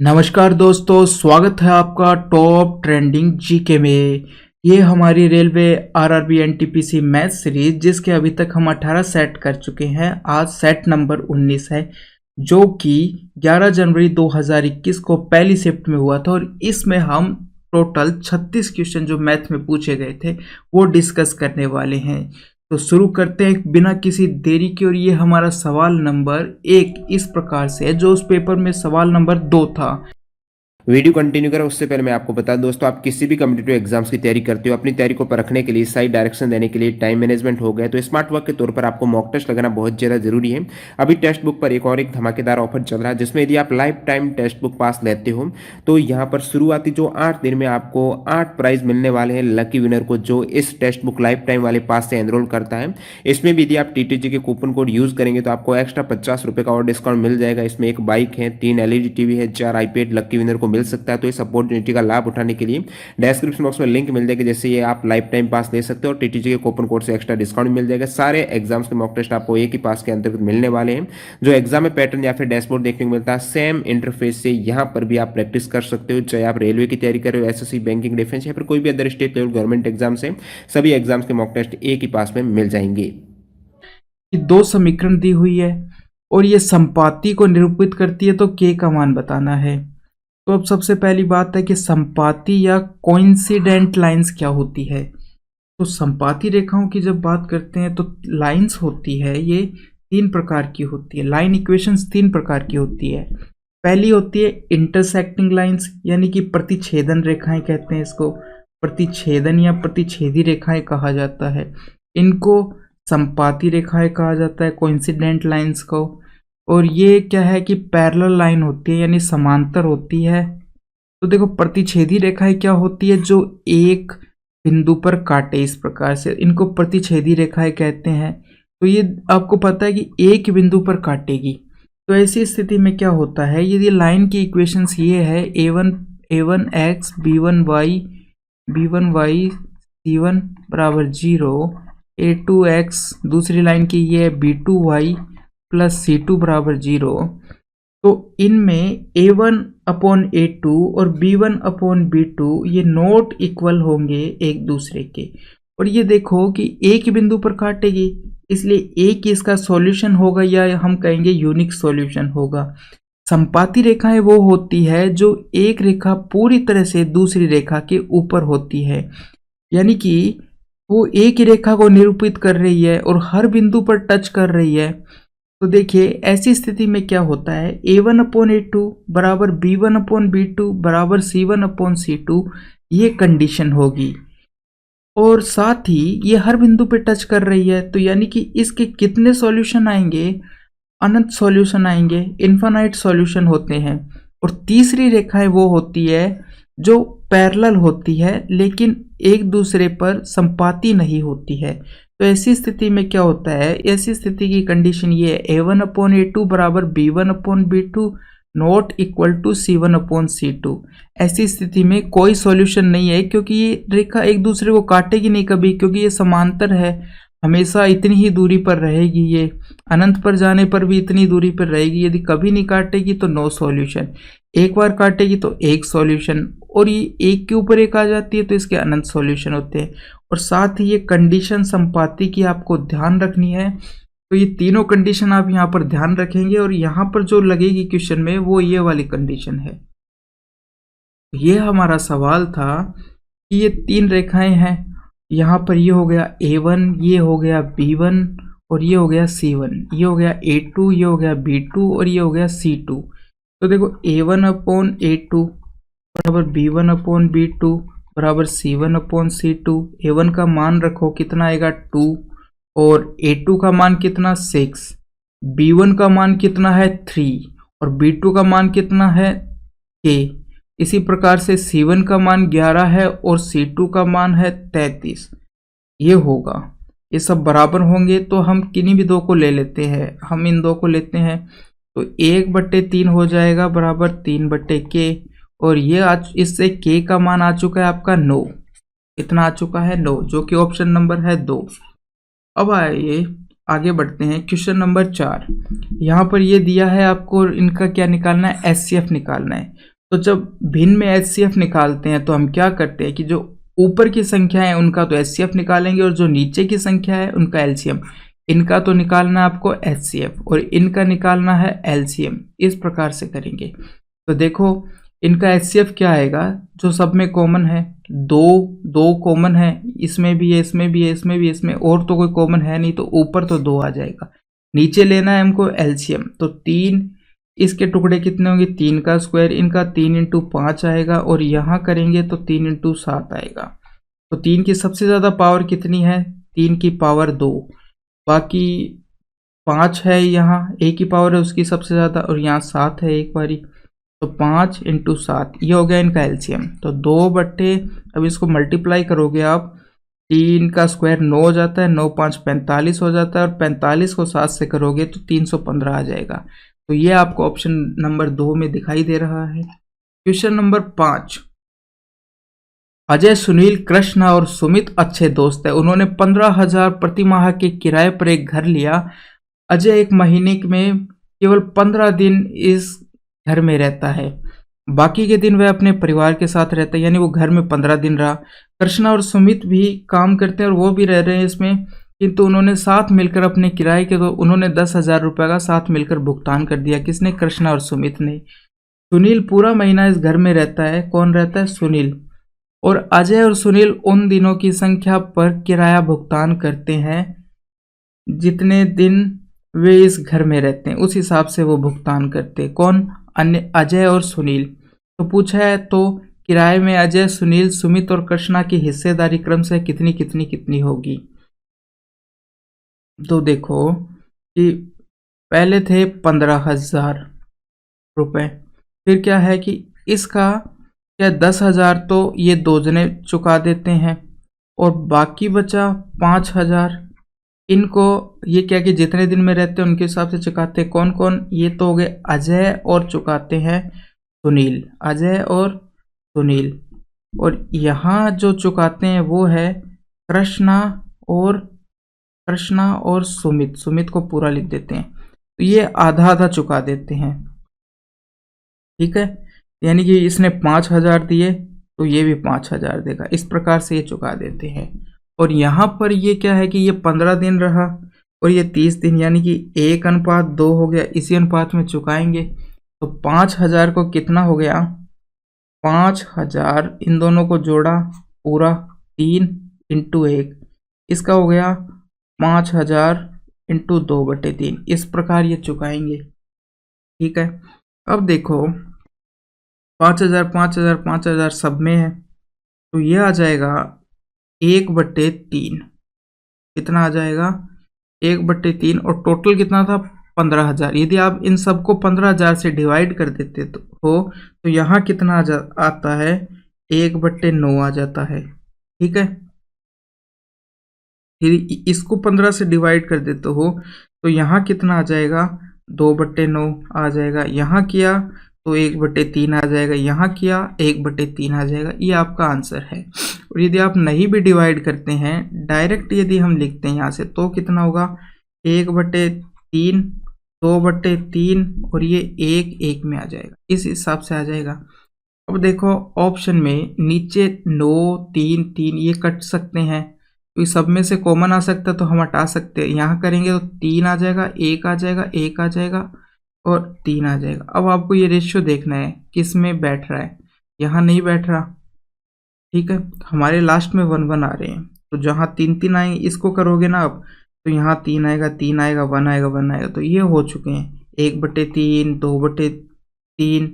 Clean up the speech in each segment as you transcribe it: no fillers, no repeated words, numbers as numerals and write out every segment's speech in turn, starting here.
नमस्कार दोस्तों, स्वागत है आपका टॉप ट्रेंडिंग जीके में। ये हमारी railway RRB NTPC math series जिसके अभी तक हम 18 सेट कर चुके हैं। आज सेट नंबर 19 है जो कि 11 जनवरी 2021 को पहली शिफ्ट में हुआ था और इसमें हम टोटल 36 क्वेश्चन जो मैथ में पूछे गए थे वो डिस्कस करने वाले हैं। तो शुरू करते हैं बिना किसी देरी के। और ये हमारा सवाल नंबर 1 इस प्रकार से है जो उस पेपर में सवाल नंबर 2 था। वीडियो कंटिन्यू करें उससे पहले मैं आपको बता दूं दोस्तों, आप किसी भी कम्पिटेटिव एग्जाम्स की तैयारी करते हो, अपनी तैयारी को परखने के लिए सही डायरेक्शन देने के लिए टाइम मैनेजमेंट हो गया तो स्मार्ट वर्क के तौर पर आपको मॉक टेस्ट लगाना बहुत ज़्यादा जरूरी है। अभी टेक्स्ट बुक पर एक धमाकेदार ऑफर चल रहा है जिसमें यदि आप लाइफ टाइम टेक्स्ट बुक पास लेते हो तो यहाँ पर शुरुआती जो 8 दिन में आपको 8 प्राइज मिलने वाले हैं लकी विनर को जो इस टेक्स्ट बुक लाइफ टाइम वाले पास से एनरोल करता है। इसमें भी यदि आप टीटीजी के कूपन कोड यूज करेंगे तो आपको एक्स्ट्रा 50 रुपये का और डिस्काउंट मिल जाएगा। इसमें एक बाइक है, 3 एलईडी टीवी है, 4 आईपैड लकी विनर को मिल सकता है। तो इस अपॉर्चुनिटी का लाभ उठाने के लिए डिस्क्रिप्शन बॉक्स में लिंक मिल जाएगा, जैसे ये आप लाइफ टाइम पास ले सकते हो और टीटीजी के कूपन कोड से एक्स्ट्रा डिस्काउंट मिल जाएगा। सारे एग्जाम्स के मॉक टेस्ट आपको एक ही पास के अंतर्गत मिलने वाले हैं। जो एग्जाम में पैटर्न या फिर डैशबोर्ड देखने को मिलता है सेम इंटरफेस से यहाँ पर भी आप प्रैक्टिस कर सकते हो, चाहे आप रेलवे की तैयारी कर रहे हो, एसएससी, बैंकिंग, डिफेंस या फिर कोई भी other state level government exam से सभी एग्जाम्स के मॉक टेस्ट एक ही पास में मिल जाएंगे। दो समीकरण दी हुई है और ये संपाति को निरूपित करती है तो के का मान बताना है। तो अब सबसे पहली बात है कि संपाति या कोइंसिडेंट लाइंस क्या होती है। तो संपाति रेखाओं की जब बात करते हैं तो लाइंस होती है ये 3 प्रकार की होती है। लाइन इक्वेशंस 3 प्रकार की होती है। पहली होती है इंटरसेक्टिंग लाइंस, यानी कि प्रतिच्छेदन रेखाएं कहते हैं इसको। प्रतिच्छेदन या प्रतिच्छेदी रेखाएं कहा जाता है। इनको संपाती रेखाएं कहा जाता है, कोइंसिडेंट लाइंस को। और ये क्या है कि पैरेलल लाइन होती है यानी समांतर होती है। तो देखो प्रतिच्छेदी रेखाएं क्या होती है, जो एक बिंदु पर काटे इस प्रकार से, इनको प्रतिच्छेदी रेखाएं कहते हैं। तो ये आपको पता है कि एक बिंदु पर काटेगी। तो ऐसी स्थिति में क्या होता है, यदि लाइन की इक्वेशंस ये है a1x b1y c1 बराबर 0, a2x दूसरी लाइन की ये है b2y प्लस c2 बराबर 0। तो इनमें a1/a2 और b1/b2 ये नॉट इक्वल होंगे एक दूसरे के। और ये देखो कि एक बिंदु पर काटेगी, इसलिए एक इसका सॉल्यूशन होगा या हम कहेंगे यूनिक सॉल्यूशन होगा। संपाती रेखाएं वो होती है जो एक रेखा पूरी तरह से दूसरी रेखा के ऊपर होती है, यानी कि वो एक ही रेखा को निरूपित कर रही है और हर बिंदु पर टच कर रही है। तो देखिए ऐसी स्थिति में क्या होता है, a1/a2 बराबर b1/b2 बराबर c1/c2 ये कंडीशन होगी। और साथ ही ये हर बिंदु पे टच कर रही है, तो यानी कि इसके कितने सॉल्यूशन आएंगे, अनंत सॉल्यूशन आएंगे, इन्फिनाइट सॉल्यूशन होते हैं। और तीसरी रेखाएं वो होती है जो पैरेलल होती है लेकिन एक दूसरे पर संपाती नहीं होती है। तो ऐसी स्थिति में क्या होता है, ऐसी स्थिति की कंडीशन ये है a1/a2 बराबर b1/b2 not equal to c1/c2। ऐसी स्थिति में कोई सॉल्यूशन नहीं है क्योंकि ये रेखा एक दूसरे को काटेगी नहीं कभी, क्योंकि ये समांतर है, हमेशा इतनी ही दूरी पर रहेगी। ये अनंत पर जाने पर भी इतनी दूरी पर रहेगी। यदि कभी नहीं काटेगी तो नो सॉल्यूशन, एक बार काटेगी तो एक सॉल्यूशन, और ये एक के ऊपर एक आ जाती है तो इसके अनंत सॉल्यूशन होते हैं। और साथ ही ये कंडीशन संपाति की आपको ध्यान रखनी है। तो ये तीनों कंडीशन आप यहाँ पर ध्यान रखेंगे और यहाँ पर जो लगेगी क्वेश्चन में वो ये वाली कंडीशन है। ये हमारा सवाल था कि ये 3 रेखाएं हैं, यहाँ पर ये हो गया a1, ये हो गया b1 और ये हो गया c1, ये हो गया a2, ये हो गया b2 और ये हो गया c2। तो देखो a1/a2 बराबर b1/b2 बराबर c1/c2। a1 का मान रखो कितना आएगा 2 और a2 का मान कितना 6, b1 का मान कितना है 3 और b2 का मान कितना है k। इसी प्रकार से c1 का मान 11 है और c2 का मान है 33। ये होगा, ये सब बराबर होंगे तो हम किन्हीं भी दो को ले लेते हैं, हम इन दो को लेते हैं तो 1/3 हो जाएगा बराबर 3/k। और ये इससे k का मान आ चुका है आपका 9, इतना आ चुका है 9, जो कि ऑप्शन नंबर है 2। अब आइए आगे बढ़ते हैं। क्वेश्चन नंबर 4, यहाँ पर ये दिया है आपको, इनका क्या निकालना है, एचसीएफ निकालना है। तो जब भिन्न में एचसीएफ निकालते हैं तो हम क्या करते हैं कि जो ऊपर की संख्या है उनका तो एचसीएफ निकालेंगे और जो नीचे की संख्या है उनका एलसीएम। इनका तो निकालना है आपको एचसीएफ और इनका निकालना है एलसीएम, इस प्रकार से करेंगे। तो देखो इनका एचसीएफ क्या आएगा, जो सब में कॉमन है, दो कॉमन है, इसमें भी है, इसमें भी है, इसमें भी, इसमें और तो कोई कॉमन है नहीं, तो ऊपर तो 2 आ जाएगा। नीचे लेना है हमको एलसीएम, तो 3, इसके टुकड़े कितने होंगे, 3 का स्क्वायर, इनका 3 इंटू 5 आएगा और यहाँ करेंगे तो 3 इंटू 7 आएगा। तो 3 की सबसे ज़्यादा पावर कितनी है, 3 की पावर 2, बाकी 5 है, यहाँ एक ही पावर है उसकी सबसे ज़्यादा, और यहाँ 7 है एक बारी, तो 5 इंटू 7 ये हो गया इनका एलसीएम। तो 2 बट्टे, अब इसको मल्टीप्लाई करोगे आप, 3 का स्क्वायर 9 हो जाता है, 9 5 45 हो जाता है, और 45 को 7 से करोगे तो 315 आ जाएगा। तो ये आपको ऑप्शन नंबर 2 में दिखाई दे रहा है। क्वेश्चन नंबर 5, अजय, सुनील, कृष्ण और सुमित अच्छे दोस्त है। उन्होंने 15,000 प्रति माह के किराए पर एक घर लिया। अजय एक महीने में केवल 15 दिन इस घर में रहता है, बाकी के दिन वह अपने परिवार के साथ रहता है, यानी वो घर में 15 दिन रहा। कृष्णा और सुमित भी काम करते हैं और वो भी रह रहे हैं इसमें, किंतु उन्होंने साथ मिलकर अपने किराए के, तो उन्होंने 10,000 रुपये का साथ मिलकर भुगतान कर दिया। किसने, कृष्णा और सुमित ने। सुनील पूरा महीना इस घर में रहता है। कौन रहता है, सुनील। और अजय और सुनील उन दिनों की संख्या पर किराया भुगतान करते हैं जितने दिन वे इस घर में रहते हैं, उस हिसाब से वो भुगतान करते हैं। कौन, अन्य, अजय और सुनील। तो पूछा है तो किराए में अजय, सुनील, सुमित और कृष्णा की हिस्सेदारी क्रम से कितनी कितनी कितनी होगी। तो देखो कि पहले थे 15,000 रुपये, फिर क्या है कि इसका क्या 10,000 तो ये 2 जने चुका देते हैं और बाकी बचा 5,000, इनको ये क्या कि जितने दिन में रहते हैं उनके हिसाब से चुकाते हैं। कौन कौन, ये तो हो गए अजय और चुकाते हैं सुनील, अजय और सुनील। और यहाँ जो चुकाते हैं वो है कृष्णा और सुमित, सुमित को पूरा लिख देते हैं, तो ये आधा आधा चुका देते हैं। ठीक है, यानी कि इसने 5,000 दिए तो ये भी 5,000 देगा, इस प्रकार से ये चुका देते हैं। और यहाँ पर ये क्या है कि ये 15 दिन रहा और ये 30 दिन, यानी कि 1:2 हो गया, इसी अनुपात में चुकाएंगे। तो 5,000 को कितना हो गया, 5,000 इन दोनों को जोड़ा पूरा 3 इंटू 1, इसका हो गया 5,000 इंटू 2/3, इस प्रकार ये चुकाएंगे। ठीक है, अब देखो 5,000 5,000 5,000 सब में है, तो ये आ जाएगा 1/3, कितना आ जाएगा 1/3, और टोटल कितना था 15,000। यदि आप इन सबको 15,000 से डिवाइड कर देते तो यहाँ कितना आता है, 1/9 आ जाता है। ठीक है, फिर इसको 15 से डिवाइड कर देते हो तो यहाँ कितना आ जाएगा, 2/9 आ जाएगा। यहाँ किया तो 1/3 आ जाएगा, यहाँ किया 1/3 आ जाएगा। ये आपका आंसर है। और यदि आप नहीं भी डिवाइड करते हैं, डायरेक्ट यदि हम लिखते हैं यहाँ से, तो कितना होगा 1/3, 2/3 और ये 1 में आ जाएगा, इस हिसाब से आ जाएगा। अब देखो ऑप्शन में नीचे 9 3 3 ये कट सकते हैं, तो सब में से कॉमन आ सकता है तो हम हटा सकते हैं। यहाँ करेंगे तो 3 आ जाएगा, 1 आ जाएगा, 1 आ जाएगा और 3 आ जाएगा। अब आपको ये रेशियो देखना है किस में बैठ रहा है, यहाँ नहीं बैठ रहा। ठीक है, हमारे लास्ट में 1 1 आ रहे हैं, तो जहाँ 3 3 आएंगे इसको करोगे ना आप, तो यहाँ 3 आएगा, 3 आएगा, 1 आएगा, 1 आएगा, तो ये हो चुके हैं 1/3, 2/3,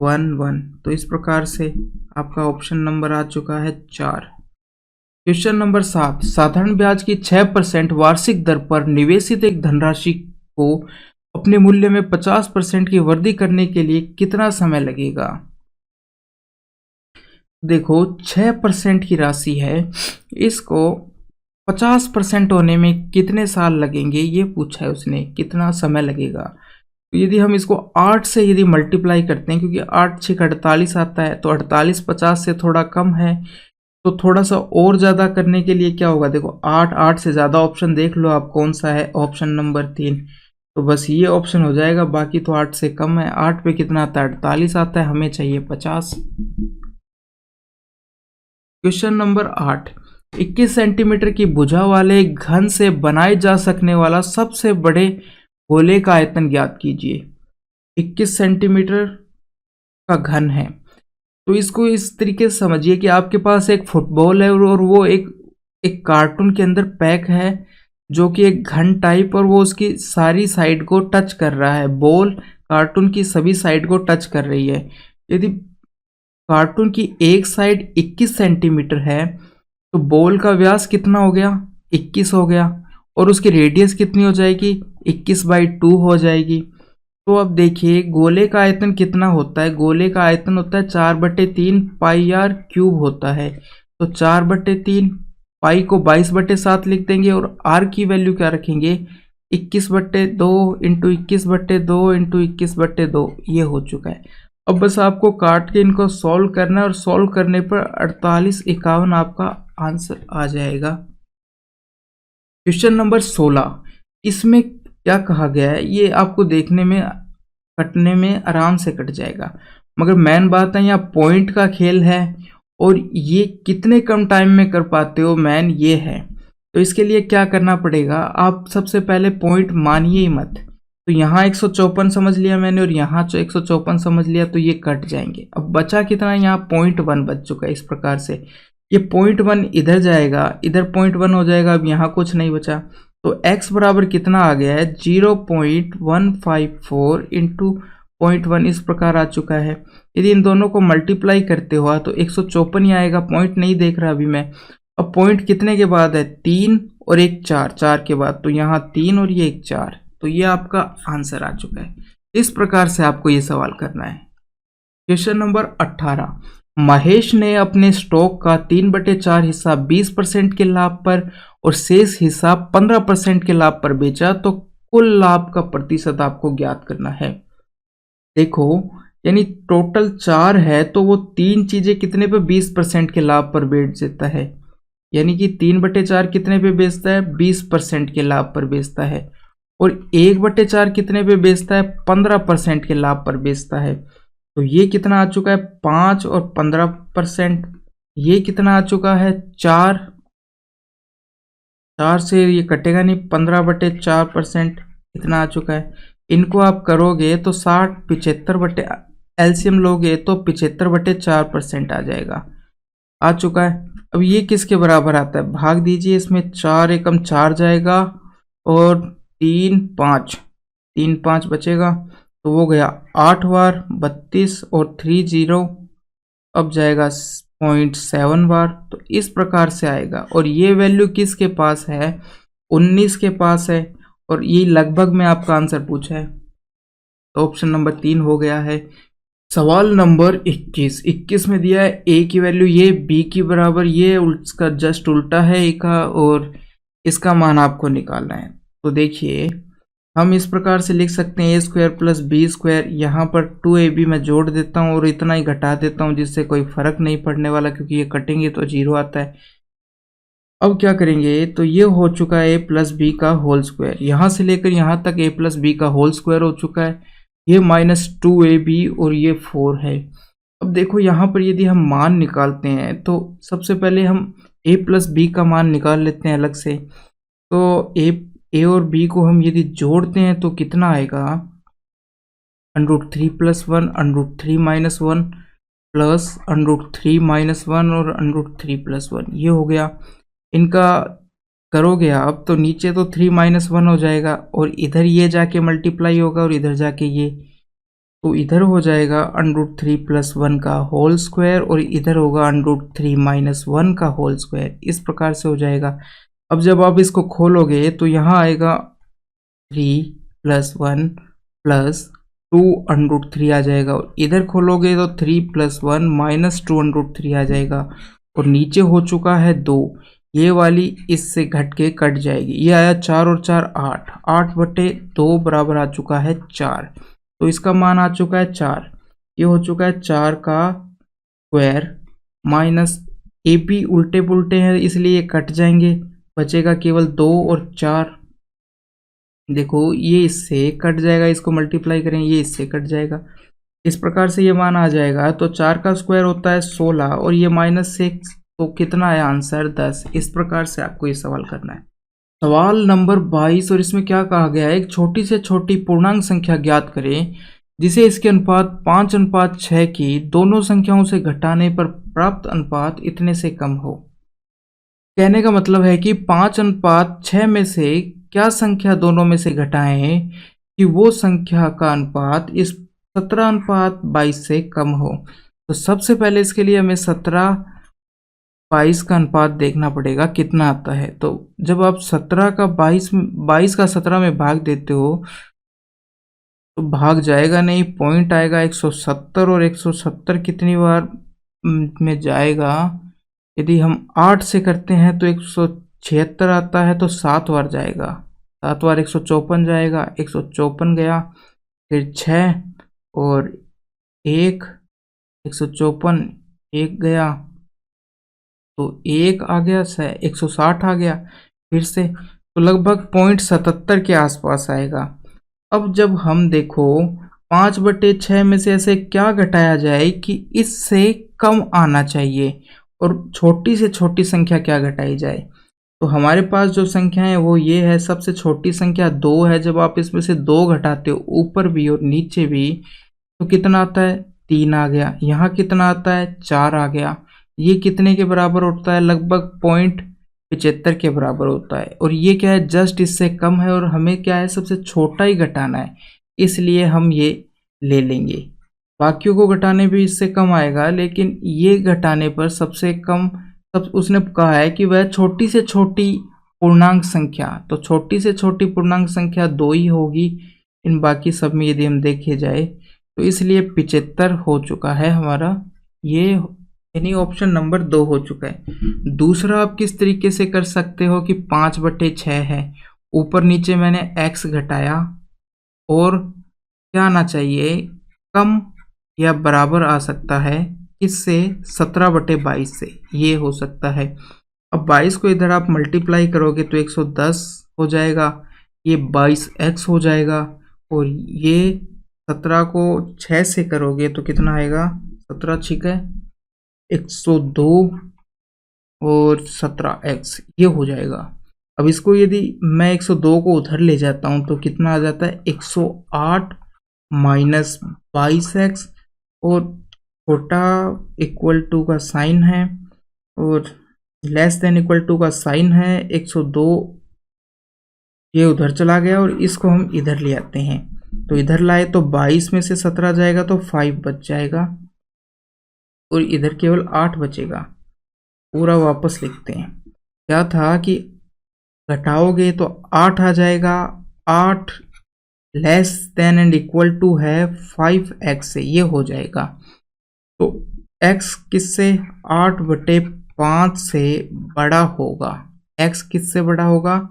1 1। तो इस प्रकार से आपका ऑप्शन नंबर आ चुका है 4। क्वेश्चन नंबर 7, साधारण ब्याज की 6% वार्षिक दर पर निवेशित एक धनराशि को अपने मूल्य में 50% की वृद्धि करने के लिए कितना समय लगेगा। देखो 6% की राशि है, इसको 50% होने में कितने साल लगेंगे ये पूछा है उसने, कितना समय लगेगा। तो यदि हम इसको 8 से यदि मल्टीप्लाई करते हैं, क्योंकि 8 6 48 आता है, तो 48 50 से थोड़ा कम है, तो थोड़ा सा और ज़्यादा करने के लिए क्या होगा, देखो 8, 8 से ज़्यादा ऑप्शन देख लो आप कौन सा है, ऑप्शन नंबर 3। तो बस ये ऑप्शन हो जाएगा, बाकी तो 8 से कम है। 8 पे कितना आता है, 48 आता है, हमें चाहिए 50। क्वेश्चन नंबर 8, 21 सेंटीमीटर की भुजा वाले घन से बनाए जा सकने वाला सबसे बड़े गोले का आयतन ज्ञात कीजिए। 21 सेंटीमीटर का घन है, तो इसको इस तरीके से समझिए कि आपके पास एक फुटबॉल है और वो एक कार्टून के अंदर पैक है जो कि एक घन टाइप, और वो उसकी सारी साइड को टच कर रहा है। बॉल कार्टून की सभी साइड को टच कर रही है। यदि कार्टून की एक साइड 21 सेंटीमीटर है तो बॉल का व्यास कितना हो गया, 21 हो गया, और उसकी रेडियस कितनी हो जाएगी, 21/2 हो जाएगी। तो अब देखिए गोले का आयतन कितना होता है, गोले का आयतन होता है 4/3 पाई आर क्यूब होता है। तो 4/3 पाई को 22/7 लिख देंगे, और आर की वैल्यू क्या रखेंगे, 21/2 इंटू 21/2 इंटू 21/2, ये हो चुका है। अब बस आपको काट के इनको सॉल्व करना है, और सॉल्व करने पर 4851 आपका आंसर आ जाएगा। क्वेश्चन नंबर 16, इसमें क्या कहा गया है, ये आपको देखने में कटने में आराम से कट जाएगा, मगर मेन बात है यहाँ पॉइंट का खेल है, और ये कितने कम टाइम में कर पाते हो, मेन ये है। तो इसके लिए क्या करना पड़ेगा, आप सबसे पहले पॉइंट मानिए ही मत। तो यहाँ 154 समझ लिया मैंने, और यहाँ 154 समझ लिया, तो ये कट जाएंगे। अब बचा कितना, यहाँ 0.1 बच चुका है। इस प्रकार से ये 0.1 इधर जाएगा, इधर 0.1 हो जाएगा, अब यहाँ कुछ नहीं बचा। तो x बराबर कितना आ गया है, 0.154 इंटू 0.1, इस प्रकार आ चुका है। यदि इन दोनों को मल्टीप्लाई करते हुआ तो 154 ही आएगा, पॉइंट नहीं देख रहा अभी मैं। अब पॉइंट कितने के बाद है, 3 और एक 4, 4 के बाद, तो यहाँ 3 और ये एक 4, तो ये आपका आंसर आ चुका है। इस प्रकार से आपको ये सवाल करना है। क्वेश्चन नंबर 18, महेश ने अपने स्टॉक का 3/4 हिस्सा 20% के लाभ पर और शेष हिस्सा 15% के लाभ पर बेचा, तो कुल लाभ का प्रतिशत आपको ज्ञात करना है। देखो यानी टोटल 4 है, तो वो 3 चीजें कितने पे, 20% के लाभ पर बेच देता है, यानी कि 3/4 कितने पे बेचता है, 20% के लाभ पर बेचता है, और 1/4 कितने पे बेचता है, 15% के लाभ पर बेचता है। तो ये कितना आ चुका है, 5 और 15%, ये कितना आ चुका है, 4, 4 से ये कटेगा नहीं, 15/4% कितना आ चुका है। इनको आप करोगे तो 60, 75 एलसीएम लोगे तो 75/4% आ जाएगा, आ चुका है। अब ये किसके बराबर आता है, भाग दीजिए, इसमें 4 एकम 4 जाएगा, और 3 5, 3 5 बचेगा, तो वो गया 8 बार 32, और 3 0 अब जाएगा 0.7 बार। तो इस प्रकार से आएगा, और ये वैल्यू किसके पास है, 19 के पास है, और ये लगभग में आपका आंसर पूछा है, तो ऑप्शन नंबर 3 हो गया है। सवाल नंबर 21, 21 में दिया है ए की वैल्यू ये बी की बराबर, ये उसका जस्ट उल्टा है ए का, और इसका मान आपको निकालना है। तो देखिए हम इस प्रकार से लिख सकते हैं a² + b², यहाँ पर 2ab मैं जोड़ देता हूँ और इतना ही घटा देता हूँ, जिससे कोई फर्क नहीं पड़ने वाला, क्योंकि ये कटेंगे तो 0 आता है। अब क्या करेंगे, तो ये हो चुका है a + b का होल स्क्वायर, यहाँ से लेकर यहाँ तक a + b का होल स्क्वायर हो चुका है, ये -2ab और ये 4 है। अब देखो यहाँ पर यदि हम मान निकालते हैं, तो सबसे पहले हम a + b का मान निकाल लेते हैं अलग से। तो a और b को हम यदि जोड़ते हैं तो कितना आएगा, √3 + 1 √3 - 1 प्लस √3 - 1 और √3 + 1, ये हो गया। इनका करोगे आप तो नीचे तो 3 - 1 हो जाएगा, और इधर ये जाके मल्टीप्लाई होगा, और इधर जाके ये, तो इधर हो जाएगा √3 + 1 का होल स्क्वायर, और इधर होगा √3 - 1 का होल स्क्वायर, इस प्रकार से हो जाएगा। अब जब आप इसको खोलोगे तो यहाँ आएगा 3 + 1 + 2 √3 आ जाएगा, और इधर खोलोगे तो 3 + 1 - 2 √3 आ जाएगा, और नीचे हो चुका है 2, ये वाली इससे घट के कट जाएगी, ये आया 4 और 4 8, 8/2 बराबर आ चुका है 4, तो इसका मान आ चुका है 4, ये हो चुका है 4 का स्क्वायर ए बी उल्टे पुल्टे हैं इसलिए ये कट जाएंगे, बचेगा केवल 2 और 4। देखो ये इससे कट जाएगा, इसको मल्टीप्लाई करें ये इससे कट जाएगा, इस प्रकार से ये मान आ जाएगा। तो 4 का स्क्वायर होता है 16 और ये -6, तो कितना है आंसर 10। इस प्रकार से आपको ये सवाल करना है। सवाल नंबर 22 और इसमें क्या कहा गया है, एक छोटी से छोटी पूर्णांक संख्या ज्ञात करें जिसे इसके अनुपात 5:6 की दोनों संख्याओं से घटाने पर प्राप्त अनुपात इतने से कम हो। कहने का मतलब है कि 5:6 में से क्या संख्या दोनों में से घटाएं कि वो संख्या का अनुपात इस 17:22 से कम हो। तो सबसे पहले इसके लिए हमें 17:22 का अनुपात देखना पड़ेगा कितना आता है। तो जब आप 17 का 22 का 17 में भाग देते हो तो भाग जाएगा नहीं, पॉइंट आएगा 170 और 170 कितनी बार में जाएगा। यदि हम 8 से करते हैं तो 176 आता है, तो 7 बार जाएगा, 7 बार 154 जाएगा, 154 गया, फिर 6 और 1, 154 1 गया तो 1 आ गया, 160 आ गया फिर से, तो लगभग 0.77 के आसपास आएगा। अब जब हम देखो 5/6 में से ऐसे क्या घटाया जाए कि इससे कम आना चाहिए और छोटी से छोटी संख्या क्या घटाई जाए। तो हमारे पास जो संख्या है वो ये है, सबसे छोटी संख्या 2 है। जब आप इसमें से 2 घटाते हो ऊपर भी और नीचे भी तो कितना आता है 3 आ गया, यहाँ कितना आता है 4 आ गया। ये कितने के बराबर होता है, लगभग 0.75 के बराबर होता है। और ये क्या है जस्ट इससे कम है और हमें क्या है सबसे छोटा ही घटाना है, इसलिए हम ये ले लेंगे। बाकियों को घटाने भी इससे कम आएगा लेकिन ये घटाने पर सबसे कम सब उसने कहा है कि वह छोटी से छोटी पूर्णांक संख्या, तो छोटी से छोटी पूर्णांक संख्या 2 ही होगी इन बाकी सब में यदि हम देखे जाए। तो इसलिए 75 हो चुका है हमारा, ये यानी ऑप्शन नंबर 2 हो चुका है। दूसरा आप किस तरीके से कर सकते हो कि 5/6 है, ऊपर नीचे मैंने x घटाया और क्या आना चाहिए कम या बराबर आ सकता है किससे 17/22 से, ये हो सकता है। अब 22 को इधर आप मल्टीप्लाई करोगे तो 110 हो जाएगा, ये 22x हो जाएगा और ये 17 को 6 से करोगे तो कितना आएगा 17 ठीक है 102 और 17x ये हो जाएगा। अब इसको यदि मैं 102 को उधर ले जाता हूँ तो कितना आ जाता है 108 माइनस 22x और छोटा इक्वल टू का साइन है और लेस देन इक्वल टू का साइन है। 102 ये उधर चला गया और इसको हम इधर ले आते हैं, तो इधर लाए तो 22 में से 17 जाएगा तो 5 बच जाएगा और इधर केवल 8 बचेगा। पूरा वापस लिखते हैं, क्या था कि घटाओगे तो 8 आ जाएगा, 8 less than and equal to है 5x से, ये हो जाएगा। तो x किससे 8/5 से बड़ा होगा, x किससे बड़ा होगा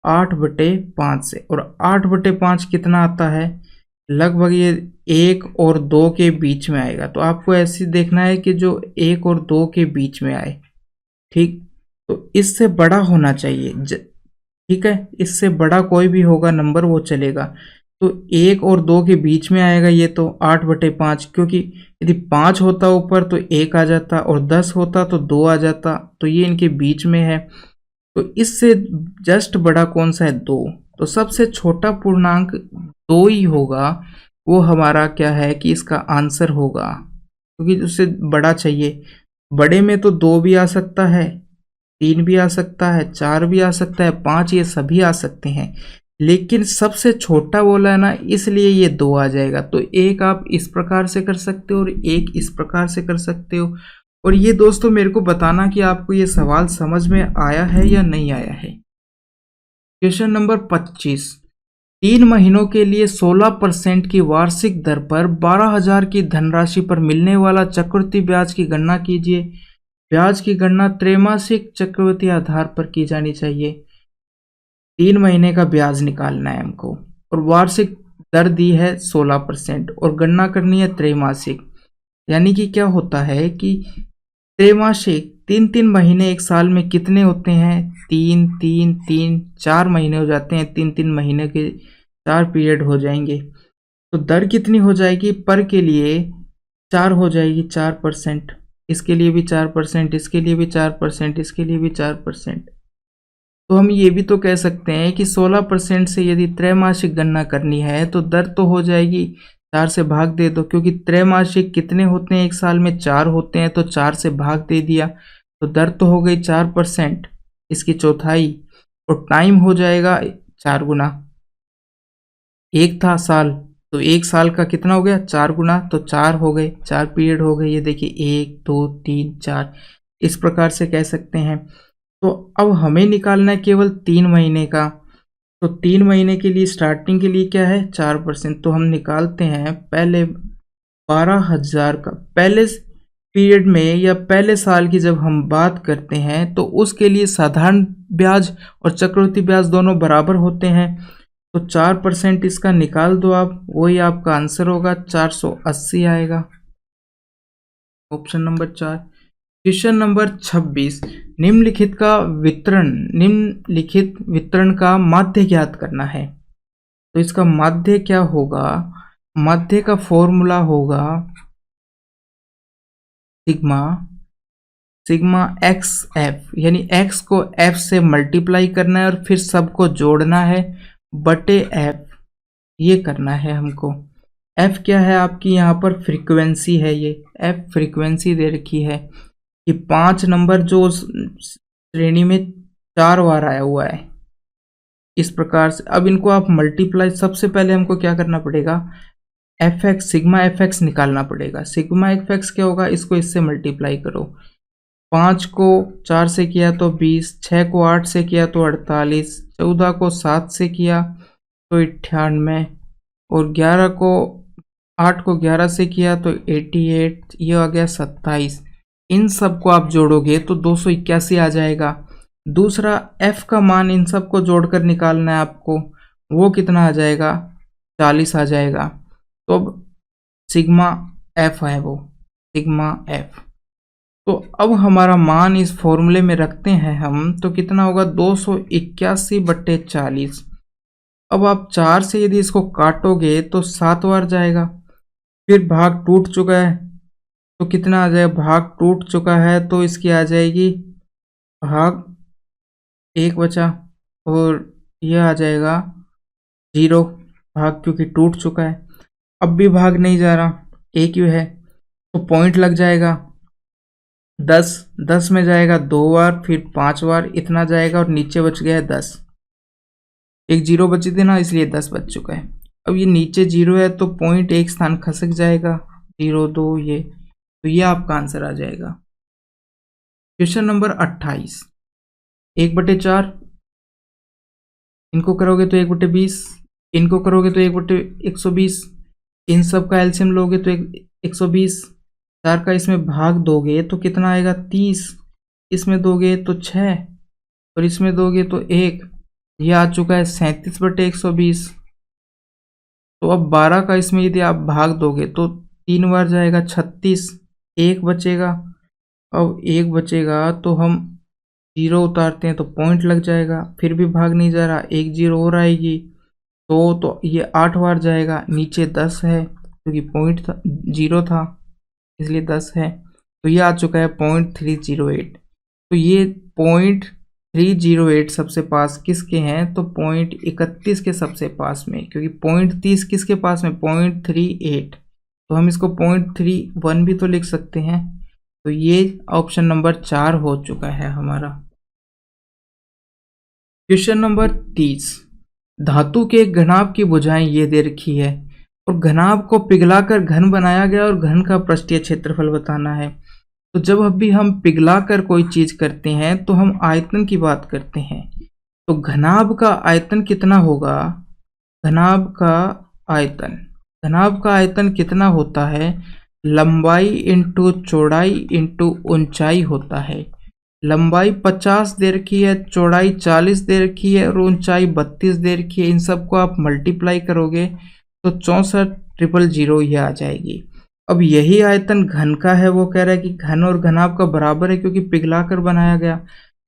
8/5 से, और 8/5 कितना आता है लगभग ये 1 और 2 के बीच में आएगा। तो आपको ऐसे देखना है कि जो 1 और 2 के बीच में आए, ठीक, तो इससे बड़ा होना चाहिए ठीक है, इससे बड़ा कोई भी होगा नंबर वो चलेगा। तो 1 और 2 के बीच में आएगा ये, तो 8/5, क्योंकि यदि 5 होता ऊपर तो 1 आ जाता और 10 होता तो 2 आ जाता, तो ये इनके बीच में है। तो इससे जस्ट बड़ा कौन सा है 2, तो सबसे छोटा पूर्णांक 2 ही होगा, वो हमारा क्या है कि इसका आंसर होगा, क्योंकि उससे बड़ा चाहिए। बड़े में तो 2 भी आ सकता है, 3 भी आ सकता है, 4 भी आ सकता है, 5 ये सभी आ सकते हैं, लेकिन सबसे छोटा बोला है ना इसलिए ये 2 आ जाएगा। तो एक आप इस प्रकार से कर सकते हो और एक इस प्रकार से कर सकते हो। और ये दोस्तों मेरे को बताना कि आपको ये सवाल समझ में आया है या नहीं आया है। क्वेश्चन नंबर 25, 3 महीनों के लिए 16% की वार्षिक दर पर 12,000 की धनराशि पर मिलने वाला चक्रवृद्धि ब्याज की गणना कीजिए। ब्याज की गणना त्रैमासिक चक्रवृद्धि आधार पर की जानी चाहिए। 3 महीने का ब्याज निकालना है हमको और वार्षिक दर दी है 16% और गणना करनी है त्रैमासिक। यानी कि क्या होता है कि त्रैमासिक तीन तीन महीने एक साल में कितने होते हैं? 3 3 3 4 महीने हो जाते हैं। 3 3 महीने के 4 पीरियड हो जाएंगे। तो दर कितनी हो जाएगी? पर के लिए 4 हो जाएगी, 4%। इसके लिए भी 4%, इसके लिए भी 4%, इसके लिए भी 4%। तो हम ये भी तो कह सकते हैं कि 16% से यदि त्रैमासिक गणना करनी है तो दर तो हो जाएगी 4 से भाग दे दो, क्योंकि त्रैमासिक कितने होते हैं एक साल में? 4 होते हैं, तो 4 से भाग दे दिया तो दर तो हो गई 4%, इसकी चौथाई। और टाइम हो जाएगा 4 गुना। एक था साल, तो एक साल का कितना हो गया? 4 गुना, तो 4 हो गए, 4 पीरियड हो गए। ये देखिए 1 2 3 4, इस प्रकार से कह सकते हैं। तो अब हमें निकालना है केवल 3 महीने का। तो 3 महीने के लिए स्टार्टिंग के लिए क्या है? 4%। तो हम निकालते हैं पहले 12,000 का। पहले पीरियड में या पहले साल की जब हम बात करते हैं तो उसके लिए साधारण ब्याज और चक्रवृद्धि ब्याज दोनों बराबर होते हैं। तो 4% इसका निकाल दो आप, वही आपका आंसर होगा, 480 आएगा। Option number 4। क्वेश्चन नंबर 26, निम्नलिखित वितरण का माध्य ज्ञात करना है। तो इसका माध्य क्या होगा? माध्य का फॉर्मूला होगा सिग्मा एक्स एफ, यानी एक्स को एफ से मल्टीप्लाई करना है और फिर सबको जोड़ना है बटे एफ, ये करना है हमको। एफ क्या है आपकी? यहाँ पर फ्रीक्वेंसी है, ये एफ फ्रीक्वेंसी दे रखी है कि 5 नंबर जो श्रेणी में 4 बार आया हुआ है, इस प्रकार से। अब इनको आप मल्टीप्लाई, सबसे पहले हमको क्या करना पड़ेगा? F x, sigma F x निकालना पड़ेगा। सिग्मा एफ एक्स क्या होगा? इसको इससे मल्टीप्लाई करो। 5 को 4 से किया तो 20, 6 को 8 से किया तो 48, 14 को 7 से किया तो 98, और 8 को 11 से किया तो 88, ये आ गया 27। इन सब को आप जोड़ोगे तो 281 आ जाएगा। दूसरा f का मान इन सब को जोड़कर निकालना है आपको, वो कितना आ जाएगा? 40 आ जाएगा। तो अब सिग्मा f है, वो सिग्मा f। तो अब हमारा मान इस फॉर्मूले में रखते हैं हम, तो कितना होगा? 281 बट्टे 40। अब आप 4 से यदि इसको काटोगे तो 7 बार जाएगा। फिर भाग टूट चुका है तो कितना आ जाएगा? भाग टूट चुका है तो इसकी आ जाएगी भाग 1 बचा, और यह आ जाएगा 0 भाग, क्योंकि टूट चुका है। अब भी भाग नहीं जा रहा, एक ही है, तो पॉइंट लग जाएगा 10 में जाएगा 2 बार, फिर 5 बार, इतना जाएगा, और नीचे बच गया है 10। एक 0 बची थी ना, इसलिए 10 बच चुका है। अब ये नीचे 0 है तो पॉइंट एक स्थान खसक जाएगा, 0 2, ये, तो ये आपका आंसर आ जाएगा। क्वेश्चन नंबर 28, 1/4, इनको करोगे तो 1/20, इनको करोगे तो 1/120, इन सब का एलसीएम लोगे तो 120, 4 का इसमें भाग दोगे तो कितना आएगा? 30, इसमें दोगे तो 6, और इसमें दोगे तो 1, ये आ चुका है 37/120। तो अब 12 का इसमें यदि आप भाग दोगे तो 3 बार जाएगा, 36, 1 बचेगा। अब 1 बचेगा तो हम 0 उतारते हैं तो पॉइंट लग जाएगा, फिर भी भाग नहीं जा रहा, 1 0 और आएगी तो ये 8 बार जाएगा। नीचे 10 है क्योंकि पॉइंट था, 0 था, इसलिए 10 है, तो ये आ चुका है 0.308। तो ये 0.308 सबसे पास किसके हैं? तो 0.31 के सबसे पास में, क्योंकि 0.30 किसके पास में? 0.38, तो हम इसको 0.31 भी तो लिख सकते हैं। तो ये ऑप्शन नंबर 4 हो चुका है हमारा। क्वेश्चन नंबर 30, धातु के घनाभ की भुजाएं ये दे रखी है और घनाभ को पिघलाकर घन बनाया गया और घन का पृष्ठीय क्षेत्रफल बताना है। तो जब अभी हम पिघलाकर कोई चीज करते हैं तो हम आयतन की बात करते हैं। तो घनाभ का आयतन कितना होगा? घनाभ का आयतन कितना होता है? लंबाई इंटू चौड़ाई इंटू ऊंचाई होता है। लंबाई 50 दे रखी है, चौड़ाई 40 दे रखी है और ऊंचाई 32 दे रखी है। इन सबको आप मल्टीप्लाई करोगे तो 64,000 ये आ जाएगी। अब यही आयतन घन का है, वो कह रहा है कि घन और घनाभ का बराबर है क्योंकि पिघलाकर बनाया गया।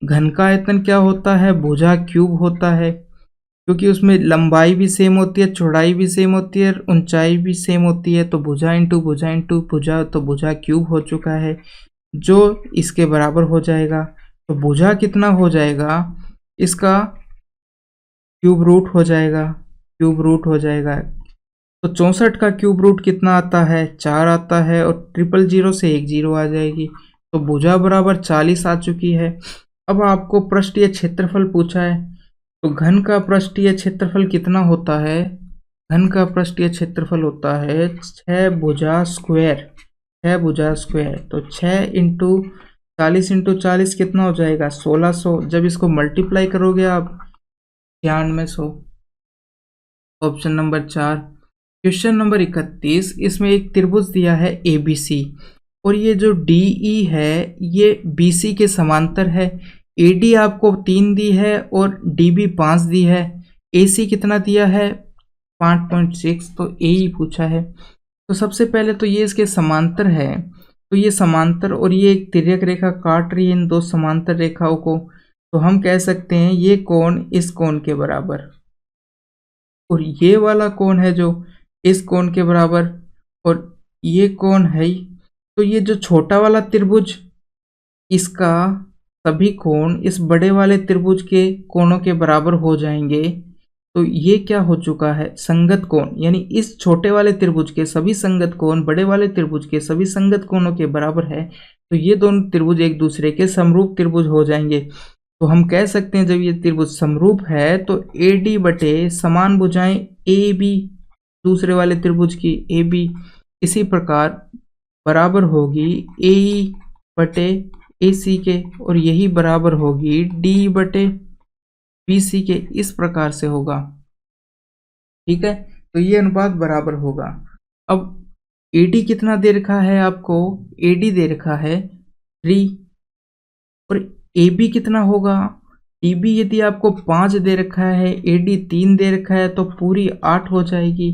घन का आयतन क्या होता है, भुजा क्यूब होता है, क्योंकि उसमें लंबाई भी सेम होती है, चौड़ाई भी सेम होती है, ऊंचाई भी सेम होती है। तो भुजा इंटू भुजा इंटू भुजा, तो भुजा क्यूब हो चुका है जो इसके बराबर हो जाएगा। तो भुजा कितना हो जाएगा, इसका क्यूब रूट हो जाएगा, क्यूब रूट हो जाएगा। तो 64 का क्यूब रूट कितना आता है, 4 आता है, और 000 से एक जीरो आ जाएगी। तो भुजा बराबर 40 आ चुकी है। अब आपको पृष्ठीय क्षेत्रफल पूछा है, तो घन का पृष्ठीय क्षेत्रफल कितना होता है, घन का पृष्ठीय क्षेत्रफल होता है 6 भुजा स्क्वायर, 6 भुजा स्क्वायर। तो 6 इंटू 40 इंटू 40 कितना हो जाएगा, 1600। जब इसको मल्टीप्लाई करोगे आप 9600। Option number 4। क्वेश्चन नंबर 31, इसमें एक त्रिभुज दिया है ABC, और ये जो DE है ये BC के समांतर है। AD आपको 3 दी है और DB 5 दी है। AC कितना दिया है, 5.6, तो AE पूछा है। तो सबसे पहले तो ये इसके समांतर है, तो ये समांतर और ये एक तिर्यक रेखा काट रही है इन दो समांतर रेखाओं को, तो हम कह सकते हैं ये कोण इस कोण के बराबर, और ये वाला कोण है जो इस कोण के बराबर, और ये कोण है। तो ये जो छोटा वाला त्रिभुज, इसका सभी कोण इस बड़े वाले त्रिभुज के कोणों के बराबर हो जाएंगे। तो ये क्या हो चुका है, संगत कोण, यानी इस छोटे वाले त्रिभुज के सभी संगत कोण बड़े वाले त्रिभुज के सभी संगत कोणों के बराबर है। तो ये दोनों त्रिभुज एक दूसरे के समरूप त्रिभुज हो जाएंगे। तो हम कह सकते हैं जब ये त्रिभुज समरूप है तो AD बटे समान भुजाएं AB दूसरे वाले त्रिभुज की AB इसी प्रकार बराबर होगी AE बटे AC के, और यही बराबर होगी DE बटे BC के। इस प्रकार से होगा, ठीक है। तो ये अनुपात बराबर होगा। अब AD कितना दे रखा है आपको, AD दे रखा है 3, और AB कितना होगा, EB यदि आपको 5 दे रखा है, AD 3 दे रखा है, तो पूरी 8 हो जाएगी,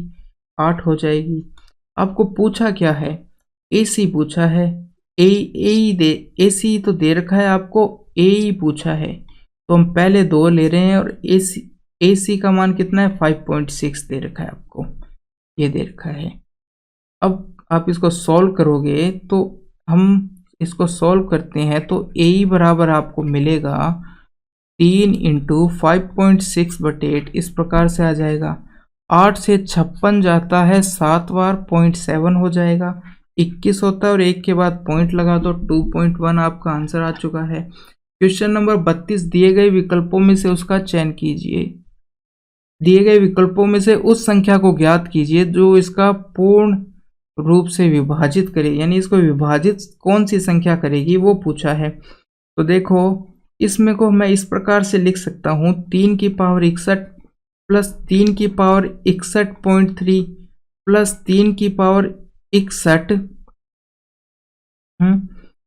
8 हो जाएगी। आपको पूछा क्या है, AC पूछा है, AC तो दे रखा है आपको, AE पूछा है। तो हम पहले 2 ले रहे हैं, और AC का मान कितना है, 5.6 दे रखा है आपको, ये दे रखा है। अब आप इसको सॉल्व करोगे, तो हम इसको सॉल्व करते हैं तो AE बराबर आपको मिलेगा 3 इंटू 5.6 बटे 8, इस प्रकार से आ जाएगा। 8 से 56 जाता है 7 बार, 0.7 हो जाएगा, 21 होता है, और 1 के बाद पॉइंट लगा दो, 2.1 आपका आंसर आ चुका है। क्वेश्चन नंबर 32, दिए गए विकल्पों में से उसका चयन कीजिए। दिए गए विकल्पों में से उस संख्या को ज्ञात कीजिए जो इसका पूर्ण रूप से विभाजित करे, यानी इसको विभाजित कौन सी संख्या करेगी वो पूछा है। तो देखो इसमें को मैं इस प्रकार से लिख सकता हूँ, 3 की पावर 61 प्लस 3 की पावर 61.3 प्लस 3 की पावर 61,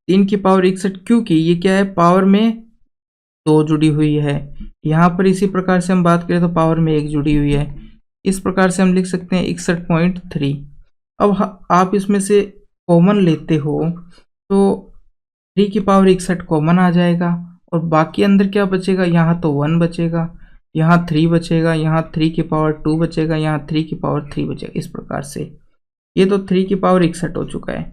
3 की पावर 61, क्योंकि ये क्या है, पावर में 2 जुड़ी हुई है। यहाँ पर इसी प्रकार से हम बात करें तो पावर में 1 जुड़ी हुई है। इस प्रकार से हम लिख सकते हैं 61.3। अब आप इसमें से कॉमन लेते हो तो 3 की पावर 61 कॉमन आ जाएगा, और बाकी अंदर क्या बचेगा, यहाँ तो 1 बचेगा, यहाँ 3 बचेगा, यहाँ 3 की पावर 2 बचेगा, यहाँ 3 की पावर 3 बचेगा। इस प्रकार से ये तो 3 की पावर 61 हो चुका है।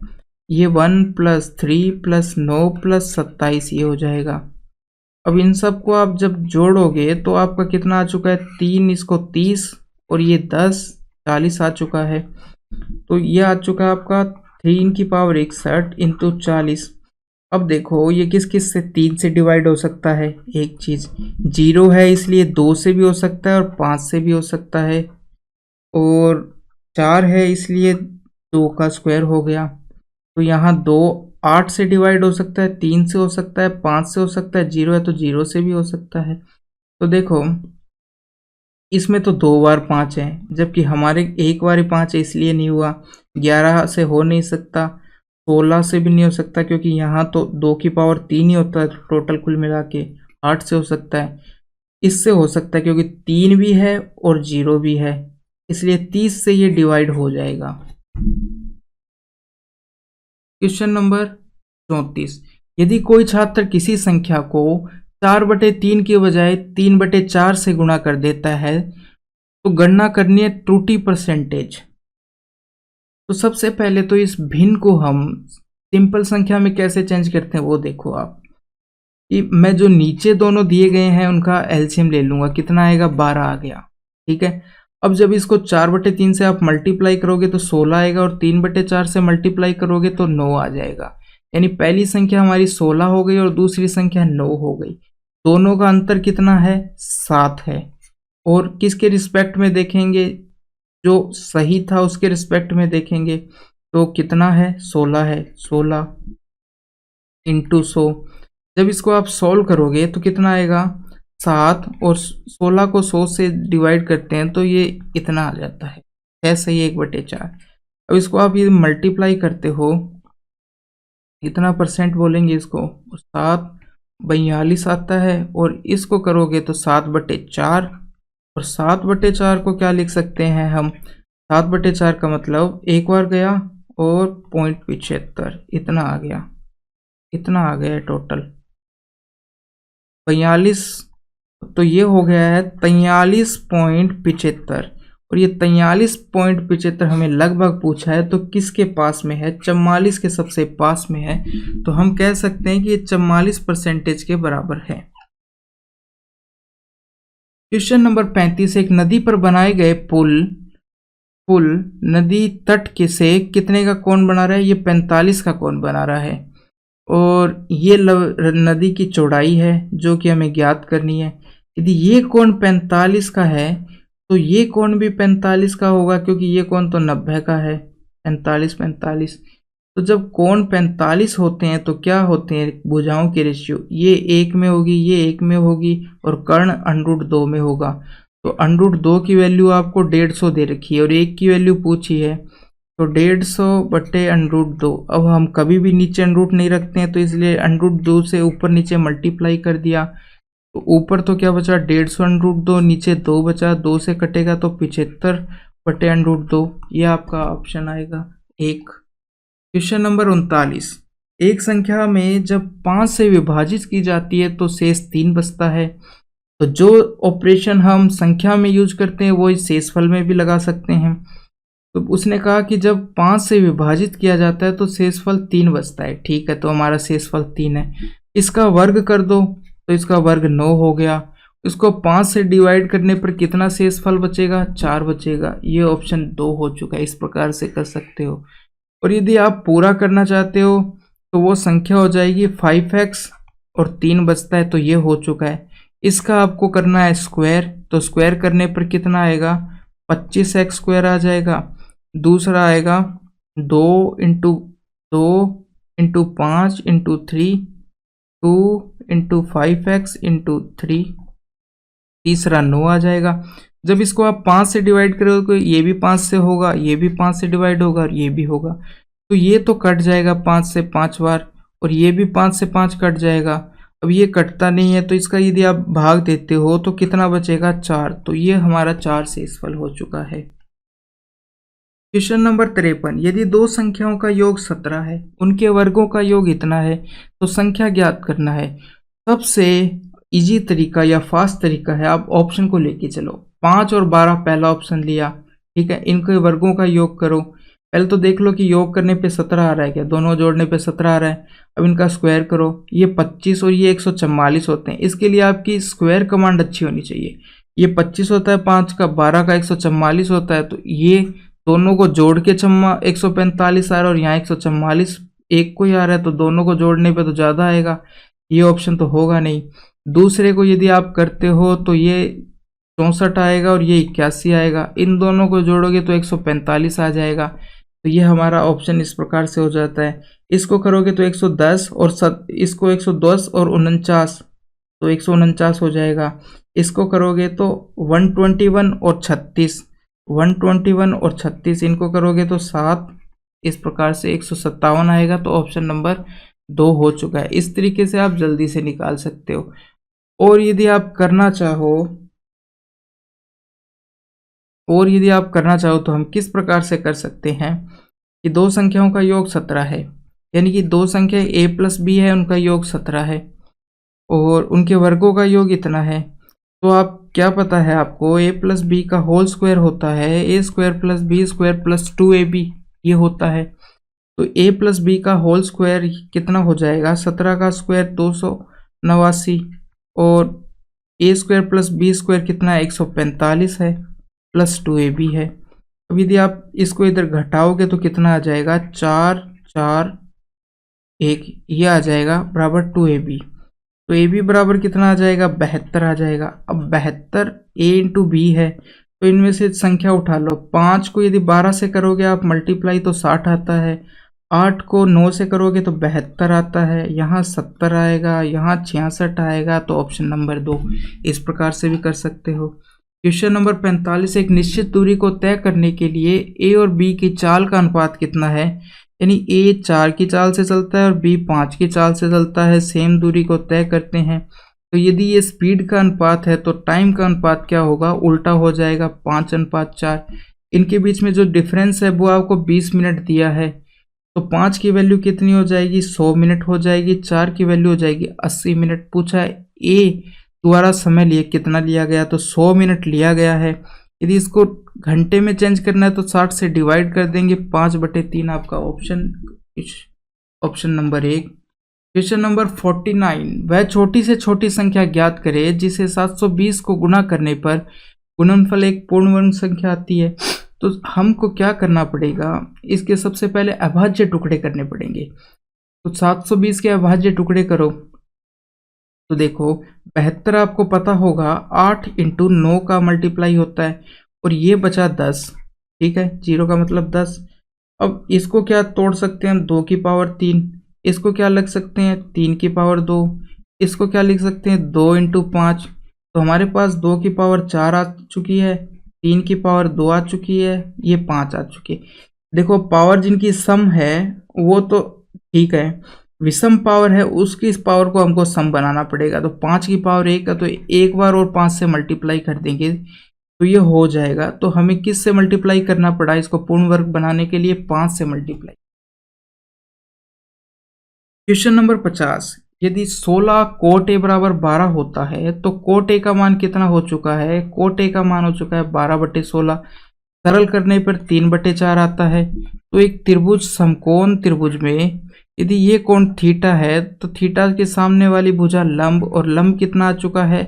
ये 1 प्लस 3 प्लस 9 प्लस 27 ये हो जाएगा। अब इन सब को आप जब जोड़ोगे तो आपका कितना आ चुका है, 3 इसको 30 और ये 10 40 आ चुका है। तो ये आ चुका है आपका 3 की पावर 61 इंटू 40। अब देखो ये किस किस से 3 से डिवाइड हो सकता है, एक चीज़ 0 है इसलिए 2 से भी हो सकता है और 5 से भी हो सकता है, और 4 है इसलिए 2 का स्क्वायर हो गया। तो यहाँ 2 8 से डिवाइड हो सकता है, 3 से हो सकता है, 5 से हो सकता है, 0 है तो 0 से भी हो सकता है। तो देखो इसमें तो 2 बार 5 है, जबकि हमारे एक बार ही 5 है इसलिए नहीं हुआ। 11 से हो नहीं सकता, 16 से भी नहीं हो सकता क्योंकि यहाँ तो 2 की पावर 3 ही होता है टोटल कुल मिला के। 8 से हो सकता है, इससे हो सकता है क्योंकि 3 भी है और 0 भी है, इसलिए 30 से ये डिवाइड हो जाएगा। क्वेश्चन नंबर 34, यदि कोई छात्र किसी संख्या को 4/3 के बजाय 3/4 से गुणा कर देता है तो गणना करनी है त्रुटि परसेंटेज। तो सबसे पहले तो इस भिन्न को हम सिंपल संख्या में कैसे चेंज करते हैं वो देखो आप। कि मैं जो नीचे दोनों दिए गए हैं उनका एलसीएम ले लूंगा, कितना आएगा 12 आ गया, ठीक है। अब जब इसको 4/3 से आप मल्टीप्लाई करोगे तो 16 आएगा और 3/4 से मल्टीप्लाई करोगे तो 9 आ जाएगा। यानी पहली संख्या हमारी 16 हो गई और दूसरी संख्या 9 हो गई। दोनों का अंतर कितना है, 7 है। और किसके रिस्पेक्ट में देखेंगे, जो सही था उसके रिस्पेक्ट में देखेंगे तो कितना है, 16 है। 16 इंटू 100, जब इसको आप सॉल्व करोगे तो कितना आएगा 7, और 16 को 100 से डिवाइड करते हैं तो ये इतना आ जाता है सही 1/4। अब इसको आप ये मल्टीप्लाई करते हो, इतना परसेंट बोलेंगे इसको, 7/42 आता है। और इसको करोगे तो 7/4, और 7/4 को क्या लिख सकते हैं हम, 7/4 का मतलब एक बार गया और 0.75, इतना आ गया, इतना आ गया टोटल 42। तो ये हो गया है 43.75, और ये 43.75 हमें लगभग पूछा है तो किसके पास में है, 44 के सबसे पास में है। तो हम कह सकते हैं कि ये 44% के बराबर है। क्वेश्चन नंबर 35, एक नदी पर बनाए गए पुल नदी तट के से कितने का कोण बना रहा है, ये 45 का कोण बना रहा है। और ये नदी की चौड़ाई है जो कि हमें ज्ञात करनी है। यदि ये कोण 45 का है तो ये कोण भी 45 का होगा, क्योंकि ये कोण तो 90 का है, 45। तो जब कोण 45 होते हैं तो क्या होते हैं भुजाओं के रेशियो, ये 1 में होगी, ये 1 में होगी, और कर्ण √2 में होगा। तो √2 की वैल्यू आपको 150 दे रखी है और 1 की वैल्यू पूछी है, तो 150/√2। अब हम कभी भी नीचे √ नहीं रखते हैं तो इसलिए √2 से ऊपर नीचे मल्टीप्लाई कर दिया। तो ऊपर तो क्या बचा 150/√2, नीचे 2 बचा, 2 से कटेगा तो 75/√2। ये आपका ऑप्शन आएगा 1। क्वेश्चन नंबर 39, एक संख्या में जब 5 से विभाजित की जाती है तो शेष 3 बचता है। तो जो ऑपरेशन हम संख्या में यूज करते हैं वो इस शेषफल में भी लगा सकते हैं। तो उसने कहा कि जब 5 से विभाजित किया जाता है तो शेषफल 3 बचता है, ठीक है। तो हमारा शेषफल 3 है, इसका वर्ग कर दो तो इसका वर्ग 9 हो गया। इसको 5 से डिवाइड करने पर कितना शेषफल बचेगा, 4 बचेगा। ये ऑप्शन 2 हो चुका है, इस प्रकार से कर सकते हो। और यदि आप पूरा करना चाहते हो तो वो संख्या हो जाएगी 5x और 3 बचता है, तो ये हो चुका है। इसका आपको करना है स्क्वायर, तो स्क्वायर करने पर कितना आएगा, 25x² आ जाएगा। दूसरा आएगा 2 × 2 × 5 × 3, 2 × 5x × 3, तीसरा 9 आ जाएगा। जब इसको आप 5 से डिवाइड करोगे तो ये भी 5 से होगा, ये भी 5 से डिवाइड होगा और ये भी होगा। तो ये तो कट जाएगा 5 से 5 बार, और ये भी 5 से 5 कट जाएगा। अब ये कटता नहीं है तो इसका यदि आप भाग देते हो तो कितना बचेगा, 4। तो ये हमारा 4 शेषफल हो चुका है। क्वेश्चन नंबर 53, यदि दो संख्याओं का योग 17 है, उनके वर्गों का योग इतना है, तो संख्या ज्ञात करना है। सबसे इजी तरीका या फास्ट तरीका है, आप ऑप्शन को लेके चलो। 5 और 12 पहला ऑप्शन लिया, ठीक है। इनके वर्गों का योग करो। पहले तो देख लो कि योग करने पे 17 आ रहा है क्या, दोनों जोड़ने पे 17 आ रहा है। अब इनका स्क्वायर करो, ये 25 और ये 144 होते हैं। इसके लिए आपकी स्क्वायर कमांड अच्छी होनी चाहिए। ये 25 होता है 5 का, 12 का 144 होता है, तो ये दोनों को जोड़ के 145 आ रहा है और यहाँ 144 एक को ही आ रहा है, तो दोनों को जोड़ने पे तो ज़्यादा आएगा। ये ऑप्शन तो होगा नहीं। दूसरे को यदि आप करते हो तो ये 64 आएगा और ये 81 आएगा। इन दोनों को जोड़ोगे तो 145 आ जाएगा। तो ये हमारा ऑप्शन इस प्रकार से हो जाता है। इसको करोगे तो 110 और इसको 110 और 49, तो 149 हो जाएगा। इसको करोगे तो 121 और 36, 121 और 36 इनको करोगे तो 7, इस प्रकार से 157 आएगा। तो ऑप्शन नंबर 2 हो चुका है। इस तरीके से आप जल्दी से निकाल सकते हो। और यदि आप करना चाहो तो हम किस प्रकार से कर सकते हैं कि दो संख्याओं का योग 17 है, यानी कि दो संख्या a प्लस बी है, उनका योग 17 है और उनके वर्गों का योग इतना है। तो आप क्या पता है आपको, a प्लस बी का होल स्क्वायर होता है a square plus B square plus 2ab, ये होता है। तो a प्लस बी का होल स्क्वायर कितना हो जाएगा, 17 का स्क्वायर 289 और a square plus B square कितना है, 145 है प्लस 2ab है। अब यदि आप इसको इधर घटाओगे तो कितना आ जाएगा, 4 4 1, ये आ जाएगा बराबर 2ab। तो ए बी बराबर कितना आ जाएगा, 72 आ जाएगा। अब 72 a इंटू बी है, तो इनमें से संख्या उठा लो। 5 को यदि 12 से करोगे आप मल्टीप्लाई तो 60 आता है, 8 को 9 से करोगे तो 72 आता है, यहाँ 70 आएगा, यहाँ 66 आएगा। तो ऑप्शन नंबर 2 इस प्रकार से भी कर सकते हो। क्वेश्चन नंबर 45, एक निश्चित दूरी को तय करने के लिए ए और बी की चाल का अनुपात कितना है, यानी ए 4 की चाल से चलता है और बी 5 की चाल से चलता है, सेम दूरी को तय करते हैं। तो यदि ये स्पीड का अनुपात है तो टाइम का अनुपात क्या होगा, उल्टा हो जाएगा, 5:4। इनके बीच में जो डिफरेंस है वो आपको 20 मिनट दिया है, तो 5 की वैल्यू कितनी हो जाएगी, 100 मिनट हो जाएगी। 4 की वैल्यू हो जाएगी 80 मिनट। पूछा है ए द्वारा समय लिए कितना लिया गया, तो 100 मिनट लिया गया है। यदि इसको घंटे में चेंज करना है तो 60 से डिवाइड कर देंगे, 5/3 आपका ऑप्शन नंबर 1। क्वेश्चन नंबर 49, वह छोटी से छोटी संख्या ज्ञात करे जिसे 720 को गुणा करने पर गुणनफल एक पूर्ण वर्ग संख्या आती है। तो हमको क्या करना पड़ेगा, इसके सबसे पहले अभाज्य टुकड़े करने पड़ेंगे। तो 720 के अभाज्य टुकड़े करो, तो देखो 72 आपको पता होगा 8 इंटू 9 का मल्टीप्लाई होता है और ये बचा 10, ठीक है, 0 का मतलब 10। अब इसको क्या तोड़ सकते हैं हम, 2 की पावर 3, इसको क्या लिख सकते हैं 3 की पावर 2, इसको क्या लिख सकते हैं 2 इंटू 5। तो हमारे पास 2 की पावर 4 आ चुकी है, 3 की पावर 2 आ चुकी है, ये 5 आ चुकी है। देखो पावर जिनकी सम है वो तो ठीक है, विषम पावर है उसकी इस पावर को हमको सम बनाना पड़ेगा। तो 5 की पावर 1 है तो एक बार और 5 से मल्टीप्लाई कर देंगे तो ये हो जाएगा। तो हमें किस से मल्टीप्लाई करना पड़ा, इसको पूर्ण वर्ग बनाने के लिए 5 से मल्टीप्लाई। क्वेश्चन नंबर 50, यदि 16 कोट ए बराबर 12 होता है तो कोट ए का मान कितना हो चुका है, कोट ए का मान हो चुका है 12/16। सरल करने पर 3/4 आता है। तो एक त्रिभुज समकोण त्रिभुज में यदि ये कोण थीटा है तो थीटा के सामने वाली भुजा लंब, और लंब कितना आ चुका है,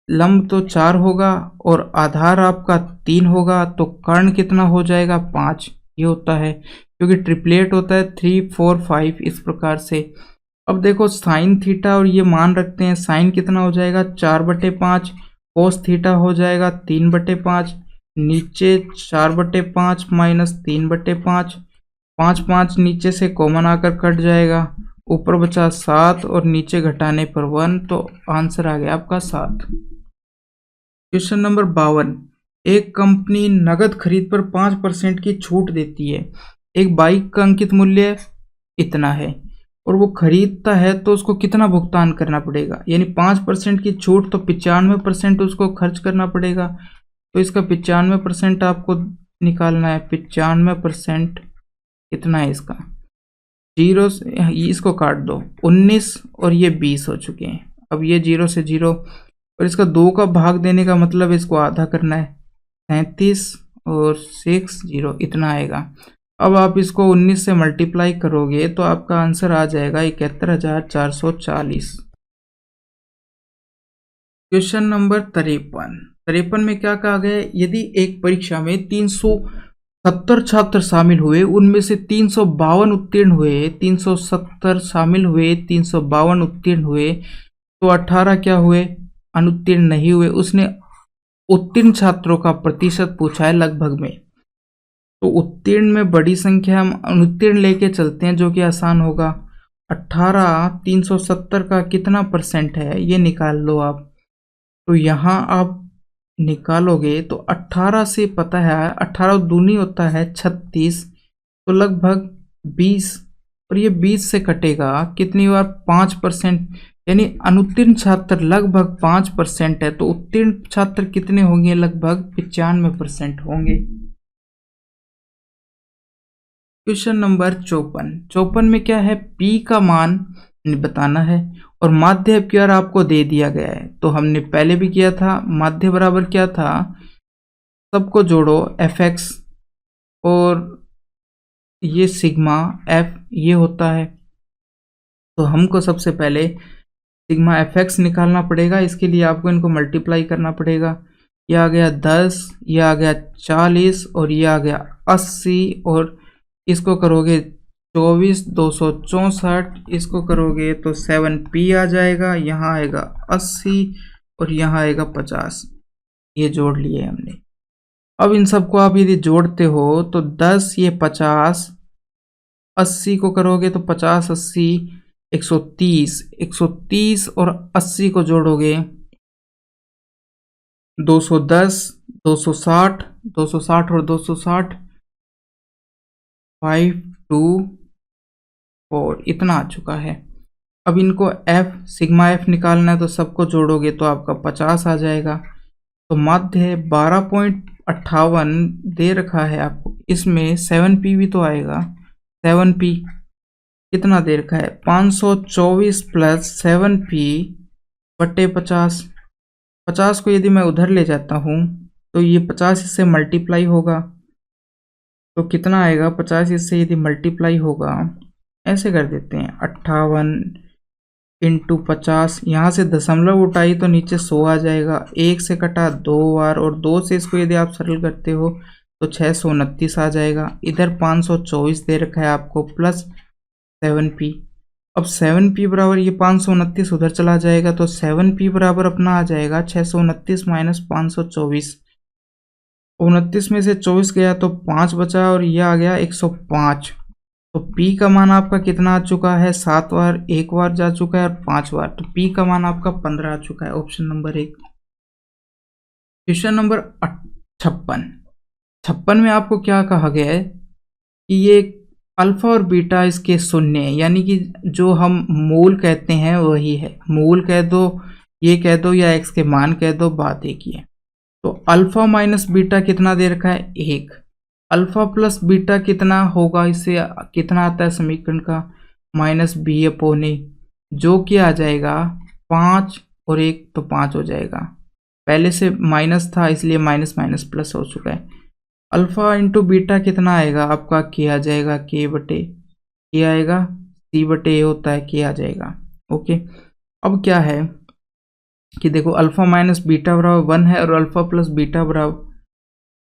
लंब तो 4 होगा और आधार आपका 3 होगा, तो कर्ण कितना हो जाएगा 5, ये होता है क्योंकि ट्रिपलेट होता है 3 4 5 इस प्रकार से। अब देखो साइन थीटा और ये मान रखते हैं, साइन कितना हो जाएगा 4/5, कोस थीटा हो जाएगा 3/5, नीचे 4/5 माइनस 3/5, 5 नीचे से कॉमन आकर कट जाएगा, ऊपर बचा 7 और नीचे घटाने पर 1, तो आंसर आ गया आपका 7। क्वेश्चन नंबर 52, एक कंपनी नगद खरीद पर 5% की छूट देती है। एक बाइक का अंकित मूल्य इतना है और वो खरीदता है तो उसको कितना भुगतान करना पड़ेगा, यानी 5% की छूट तो 95% उसको खर्च करना पड़ेगा। तो इसका 95% आपको निकालना है। 95% कितना है इसका, 0 से इसको काट दो, 19 और ये 20 हो चुके हैं। अब ये 0 से 0 और इसका 2 का भाग देने का मतलब इसको आधा करना है, 37 और 6 0 इतना आएगा। अब आप इसको 19 से मल्टीप्लाई करोगे तो आपका आंसर आ जाएगा 71,440। क्वेश्चन नंबर 53 में क्या कहा गया है, यदि एक परीक्षा में 370 छात्र शामिल हुए, उनमें से 352 उत्तीर्ण हुए, 370 शामिल हुए, 352 उत्तीर्ण हुए, तो 18 क्या हुए, अनुत्तीर्ण नहीं हुए। उसने उत्तीर्ण छात्रों का प्रतिशत पूछा है लगभग में। तो उत्तीर्ण में बड़ी संख्या हम अनुत्तीर्ण लेके चलते हैं जो कि आसान होगा। 18 370 का कितना परसेंट है ये निकाल लो आप। तो यहाँ आप निकालोगे तो 18 से पता है 18 दूनी होता है 36, तो लगभग 20, और ये 20 से कटेगा कितनी बार 5%, यानी अनुत्तीर्ण छात्र लगभग 5% है। तो उत्तीर्ण छात्र कितने होंगे, लगभग 95% होंगे। क्वेश्चन नंबर 54 में क्या है, P का मान बताना है और माध्य FQR आपको दे दिया गया है। तो हमने पहले भी किया था, माध्य बराबर क्या था, सबको जोड़ो fx और ये सिग्मा f ये होता है। तो हमको सबसे पहले सिग्मा fx निकालना पड़ेगा, इसके लिए आपको इनको मल्टीप्लाई करना पड़ेगा। ये आ गया 10, ये आ गया 40 और ये आ गया 80 और इसको करोगे 24 264, इसको करोगे तो 7p आ जाएगा, यहाँ आएगा 80 और यहाँ आएगा 50। ये जोड़ लिए हमने। अब इन सबको आप यदि जोड़ते हो तो 10 ये 50, 80 को करोगे तो 50 80 130 और 80 को जोड़ोगे 210 260 और 260 5 2 4 इतना आ चुका है। अब इनको f सिग्मा f निकालना है, तो सबको जोड़ोगे तो आपका 50 आ जाएगा। तो माध्य 12.58 दे रखा है आपको, इसमें 7p भी तो आएगा। 7p कितना दे रखा है, 524 प्लस 7p बटे 50। 50 को यदि मैं उधर ले जाता हूँ तो ये 50 इससे मल्टीप्लाई होगा, तो कितना आएगा, 50 इससे यदि मल्टीप्लाई होगा, ऐसे कर देते हैं 58 इंटू 50, यहाँ से दशमलव उठाई तो नीचे 100 आ जाएगा, 1 से कटा 2 बार और 2 से इसको यदि आप सरल करते हो तो 629 आ जाएगा। इधर 524 दे रखा है आपको प्लस 7p। अब 7p बराबर ये 529 उधर चला जाएगा, तो 7p बराबर अपना आ जाएगा 629 माइनस 524। 29 में से 24 गया तो 5 बचा और ये आ गया 105। तो p का मान आपका कितना आ चुका है, 7 बार, 1 बार जा चुका है और 5 बार, तो p का मान आपका 15 आ चुका है। Option number 1। क्वेश्चन नंबर 56 में आपको क्या कहा गया है कि ये अल्फा और बीटा इसके शून्य है, यानी कि जो हम मूल कहते हैं वही है। मूल कह दो, ये कह दो या x के मान कह दो, बात एक ही है। तो अल्फा माइनस बीटा कितना दे रखा है, 1। अल्फा प्लस बीटा कितना होगा, इससे कितना आता है समीकरण का, माइनस बी अपॉन ए, जो कि आ जाएगा 5 और 1 तो 5 हो जाएगा। पहले से माइनस था इसलिए माइनस माइनस प्लस हो चुका है। अल्फा इंटू बीटा कितना आएगा आपका, के आ जाएगा, के बटे के आएगा, सी बटे ए होता है, के आ जाएगा। ओके, अब क्या है कि देखो अल्फा माइनस बीटा बराबर 1 है और अल्फा प्लस बीटा बराबर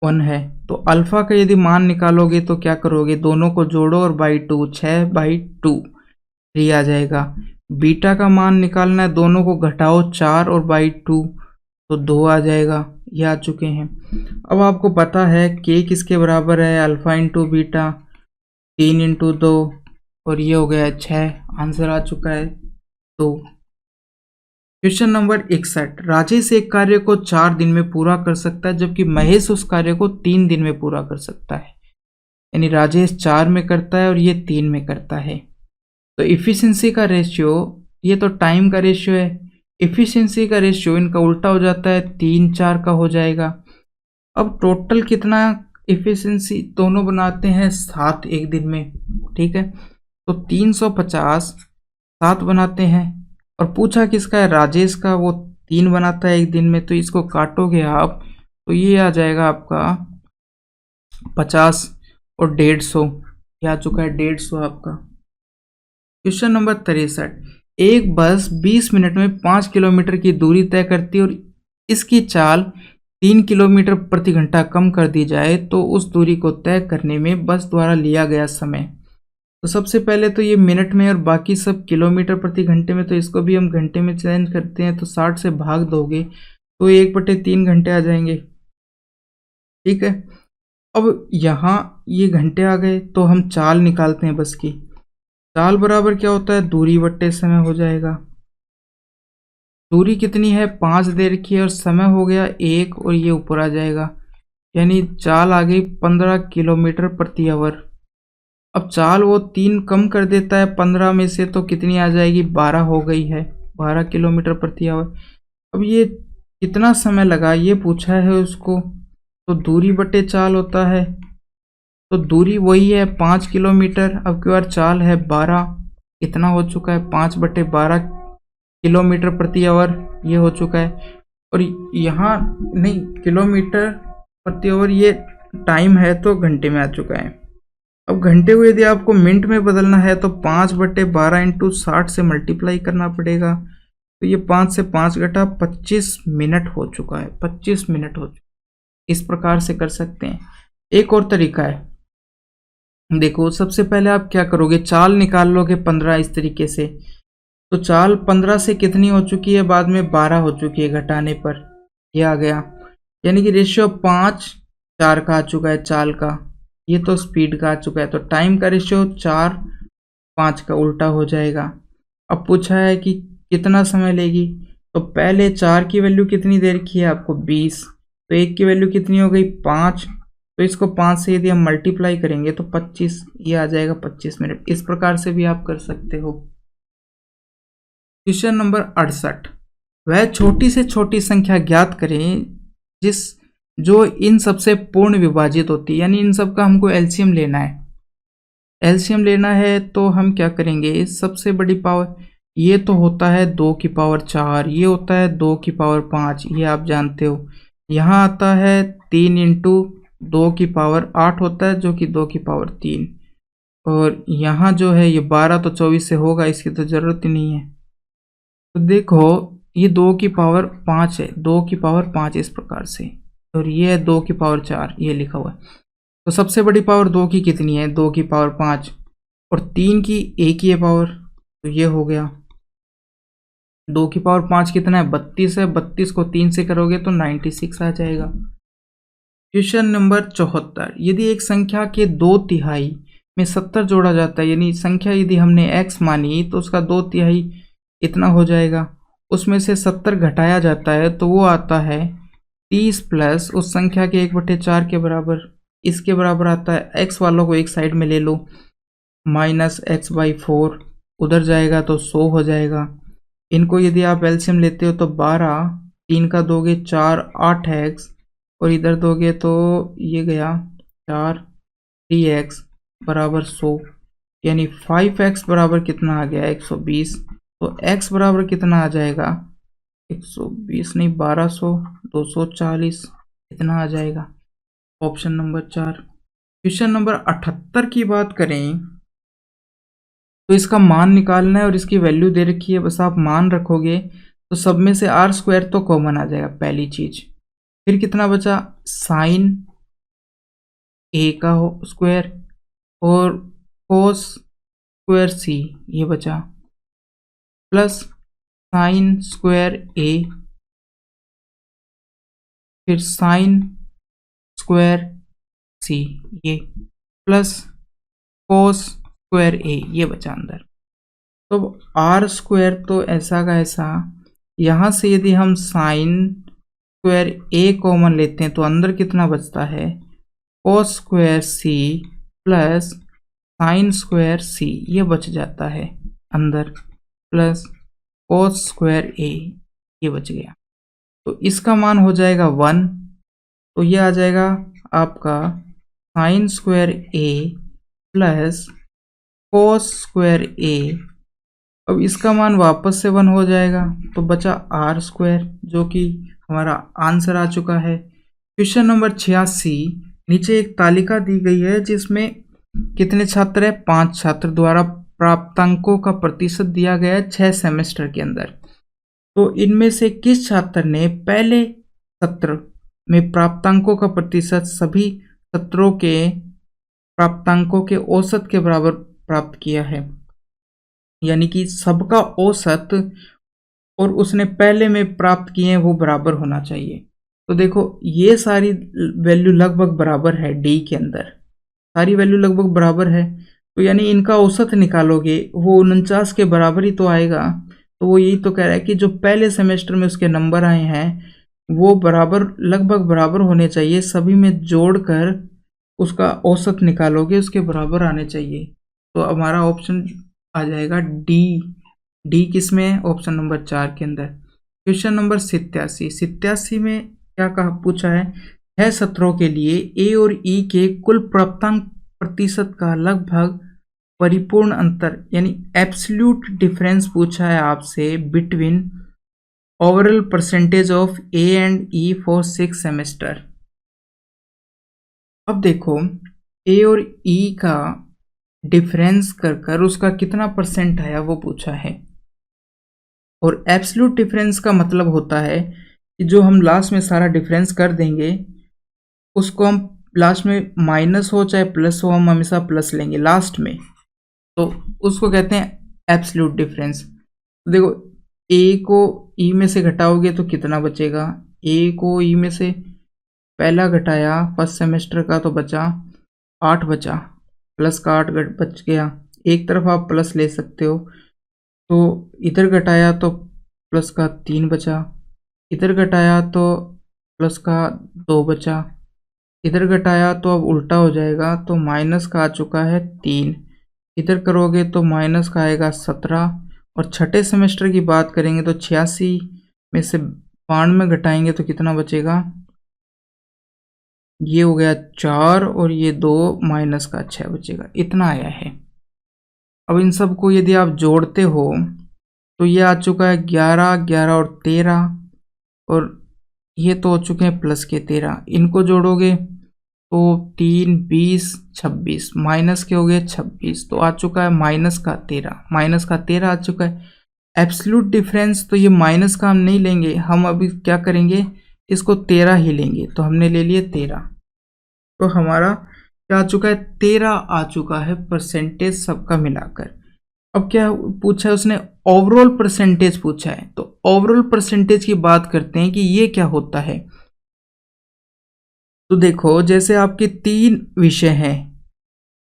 1 है। तो अल्फा का यदि मान निकालोगे तो क्या करोगे, दोनों को जोड़ो और बाई 2, 6/2 3 आ जाएगा। बीटा का मान निकालना है, दोनों को घटाओ 4 और बाई 2 तो 2 आ जाएगा। ये आ चुके हैं। अब आपको पता है के किसके बराबर है, अल्फा इंटू बीटा 3 इंटू 2 और ये हो गया 6। आंसर आ चुका है 2। क्वेश्चन नंबर 61, राजेश एक कार्य को 4 दिन में पूरा कर सकता है जबकि महेश उस कार्य को 3 दिन में पूरा कर सकता है। यानी राजेश 4 में करता है और ये 3 में करता है। तो इफिशिएंसी का रेशियो, ये तो टाइम का रेशियो है, इफिशिएंसी का रेशियो इनका उल्टा हो जाता है, 3 4 का हो जाएगा। अब टोटल कितना इफिशिएंसी दोनों बनाते हैं 7 एक दिन में, ठीक है। तो 350 7 बनाते हैं और पूछा किसका है, राजेश का, वो 3 बनाता है एक दिन में। तो इसको काटोगे आप तो ये आ जाएगा आपका 50 और 150, ये आ चुका है 150 आपका। क्वेश्चन नंबर 63, एक बस 20 मिनट में 5 किलोमीटर की दूरी तय करती है और इसकी चाल 3 किलोमीटर प्रति घंटा कम कर दी जाए तो उस दूरी को तय करने में बस द्वारा लिया गया समय। तो सबसे पहले तो ये मिनट में और बाकी सब किलोमीटर प्रति घंटे में, तो इसको भी हम घंटे में चेंज करते हैं। तो 60 से भाग दोगे तो 1/3 घंटे आ जाएंगे, ठीक है। अब यहाँ ये घंटे आ गए तो हम चाल निकालते हैं बस की। चाल बराबर क्या होता है, दूरी बट्टे समय हो जाएगा। दूरी कितनी है, 5 दे रखी है और समय हो गया 1 और ये ऊपर आ जाएगा, यानी चाल आ गई 15 किलोमीटर प्रति आवर। अब चाल वो 3 कम कर देता है 15 में से, तो कितनी आ जाएगी, 12 हो गई है, 12 किलोमीटर प्रति आवर। अब ये कितना समय लगा ये पूछा है उसको, तो दूरी बटे चाल होता है तो दूरी वही है 5 किलोमीटर। अब की बार चाल है 12, कितना हो चुका है 5/12 किलोमीटर प्रति आवर, ये हो चुका है। और यहाँ नहीं, किलोमीटर प्रति आवर ये टाइम है तो घंटे में आ चुका है। अब घंटे को यदि आपको मिनट में बदलना है तो 5/12 इंटू 60 से मल्टीप्लाई करना पड़ेगा। तो ये 5 से 5 घटा 25 मिनट हो चुका है, 25 मिनट हो चुका है। इस प्रकार से कर सकते हैं। एक और तरीका है, देखो सबसे पहले आप क्या करोगे, चाल निकाल लोगे 15 इस तरीके से। तो चाल 15 से कितनी हो चुकी है, बाद में 12 हो चुकी है, घटाने पर ये आ गया। यानी कि रेशियो 5:4 का आ चुका है चाल का, ये तो स्पीड का आ चुका है। तो टाइम का रेशियो 4:5 का उल्टा हो जाएगा। अब पूछा है कि कितना समय लेगी, तो पहले 4 की वैल्यू कितनी दे रखी है आपको 20, तो 1 की वैल्यू कितनी हो गई 5, तो इसको 5 से यदि हम मल्टीप्लाई करेंगे तो 25, ये आ जाएगा 25 मिनट। इस प्रकार से भी आप कर सकते हो। क्वेश्चन नंबर 68, वह छोटी से छोटी संख्या ज्ञात करें जो इन सबसे पूर्ण विभाजित होती है, यानी इन सब का हमको एलसीएम लेना है। एलसीएम लेना है तो हम क्या करेंगे, सबसे बड़ी पावर ये तो होता है 2 की पावर 4, ये होता है 2 की पावर 5, ये आप जानते हो। यहाँ आता है 3 इंटू 2 की पावर 8 होता है, जो कि 2 की पावर 3, और यहाँ जो है ये 12 तो 24 से होगा, इसकी तो ज़रूरत ही नहीं है। तो देखो ये 2 की पावर 5 है, 2 की पावर 5 इस प्रकार से, और ये है 2 की पावर 4, ये लिखा हुआ है। तो सबसे बड़ी पावर 2 की कितनी है, 2 की पावर 5, और 3 की 1 ही है पावर, तो ये हो गया 2 की पावर 5 कितना है 32 है, 32 को 3 से करोगे तो 96 आ जाएगा। क्वेश्चन नंबर 74, यदि एक संख्या के 2/3 में 70 जोड़ा जाता है, यानी संख्या यदि हमने x मानी तो उसका 2/3 इतना हो जाएगा, उसमें से 70 घटाया जाता है तो वो आता है 30 प्लस उस संख्या के 1/4 के बराबर, इसके बराबर आता है। x वालों को एक साइड में ले लो, -x/4 उधर जाएगा तो 100 हो जाएगा। इनको यदि आप एलसीएम लेते हो तो 12, 3 का दोगे 4, 8x, और इधर दोगे तो ये गया 4, 3x बराबर 100, यानी 5x बराबर कितना आ गया 120। तो x बराबर कितना आ जाएगा 120 नहीं 1200, 240 इतना आ जाएगा। Option number 4। क्वेश्चन नंबर 78 की बात करें तो इसका मान निकालना है और इसकी वैल्यू दे रखी है, बस आप मान रखोगे तो सब में से r² तो कॉमन आ जाएगा पहली चीज। फिर कितना बचा, साइन a का स्क्वायर और कोस स्क्वायर c ये बचा, प्लस साइन स्क्वायर a, फिर साइन स्क्वायर c ये, प्लस कोस स्क्वायर a ये बचा अंदर। तो r² तो ऐसा का ऐसा, यहाँ से यदि हम साइन स्क्वायर a कॉमन लेते हैं तो अंदर कितना बचता है cos square c plus sine square c ये बच जाता है अंदर, प्लस कोस स्क्वायर a ये बच गया। तो इसका मान हो जाएगा 1, तो ये आ जाएगा आपका sine square a plus cos square a। अब इसका मान वापस से 1 हो जाएगा, तो बचा r², जो कि हमारा आंसर आ चुका है। क्वेश्चन नंबर 86, नीचे एक तालिका दी गई है जिसमें कितने छात्र है 5 छात्र द्वारा प्राप्तांकों का प्रतिशत दिया गया है 6 सेमेस्टर के अंदर। तो इनमें से किस छात्र ने पहले सत्र में प्राप्तांकों का प्रतिशत सभी सत्रों के प्राप्तांकों के औसत के बराबर प्राप्त किया है, यानी कि सबका औसत और उसने पहले में प्राप्त किए हैं वो बराबर होना चाहिए। तो देखो ये सारी वैल्यू लगभग बराबर है, डी के अंदर सारी वैल्यू लगभग बराबर है, तो यानी इनका औसत निकालोगे वो 49 के बराबर ही तो आएगा। तो वो यही तो कह रहा है कि जो पहले सेमेस्टर में उसके नंबर आए हैं वो बराबर लगभग बराबर होने चाहिए, सभी में जोड़कर उसका औसत निकालोगे उसके बराबर आने चाहिए। तो हमारा ऑप्शन आ जाएगा डी किस में है, ऑप्शन नंबर 4 के अंदर। क्वेश्चन नंबर 87 में क्या कहा पूछा है, 6 सत्रों के लिए ए और ई के कुल प्राप्तांक प्रतिशत का लगभग परिपूर्ण अंतर यानी एब्सोल्यूट डिफरेंस पूछा है आपसे between overall percentage of A and E for 6 semester. अब देखो ए और ई का डिफरेंस कर उसका कितना परसेंट आया वो पूछा है, और एब्सोल्यूट डिफरेंस का मतलब होता है कि जो हम लास्ट में सारा डिफरेंस कर देंगे उसको हम लास्ट में माइनस हो चाहे प्लस हो हम हमेशा प्लस लेंगे लास्ट में, तो उसको कहते हैं एब्सोल्यूट डिफरेंस। देखो ए को ई में से घटाओगे तो कितना बचेगा, ए को ई में से पहला घटाया फर्स्ट सेमेस्टर का तो बचा 8 बचा, प्लस का 8 बच गया, एक तरफ आप प्लस ले सकते हो, तो इधर घटाया तो प्लस का 3 बचा, इधर घटाया तो प्लस का 2 बचा, इधर घटाया तो अब उल्टा हो जाएगा तो माइनस का आ चुका है 3, इधर करोगे तो माइनस का आएगा 17, और छठे सेमेस्टर की बात करेंगे तो 86 में से 92 घटाएंगे तो कितना बचेगा, ये हो गया 4 और ये 2 माइनस का 6 बचेगा, इतना आया है। अब इन सब को यदि आप जोड़ते हो तो ये आ चुका है 11, 11 और 13, और ये तो हो चुके हैं प्लस के 13, इनको जोड़ोगे तो 3, 20, 26, माइनस के हो गए 26, तो आ चुका है माइनस का 13, माइनस का 13 आ चुका है। एब्सोल्यूट डिफरेंस तो ये माइनस का हम नहीं लेंगे, हम अभी क्या करेंगे इसको 13 ही लेंगे, तो हमने ले लिए 13, तो हमारा क्या आ चुका है 13 आ चुका है परसेंटेज सबका मिलाकर। अब क्या पूछा है उसने, ओवरऑल परसेंटेज पूछा है, तो ओवरऑल परसेंटेज की बात करते हैं कि ये क्या होता है। तो देखो जैसे आपके 3 विषय हैं,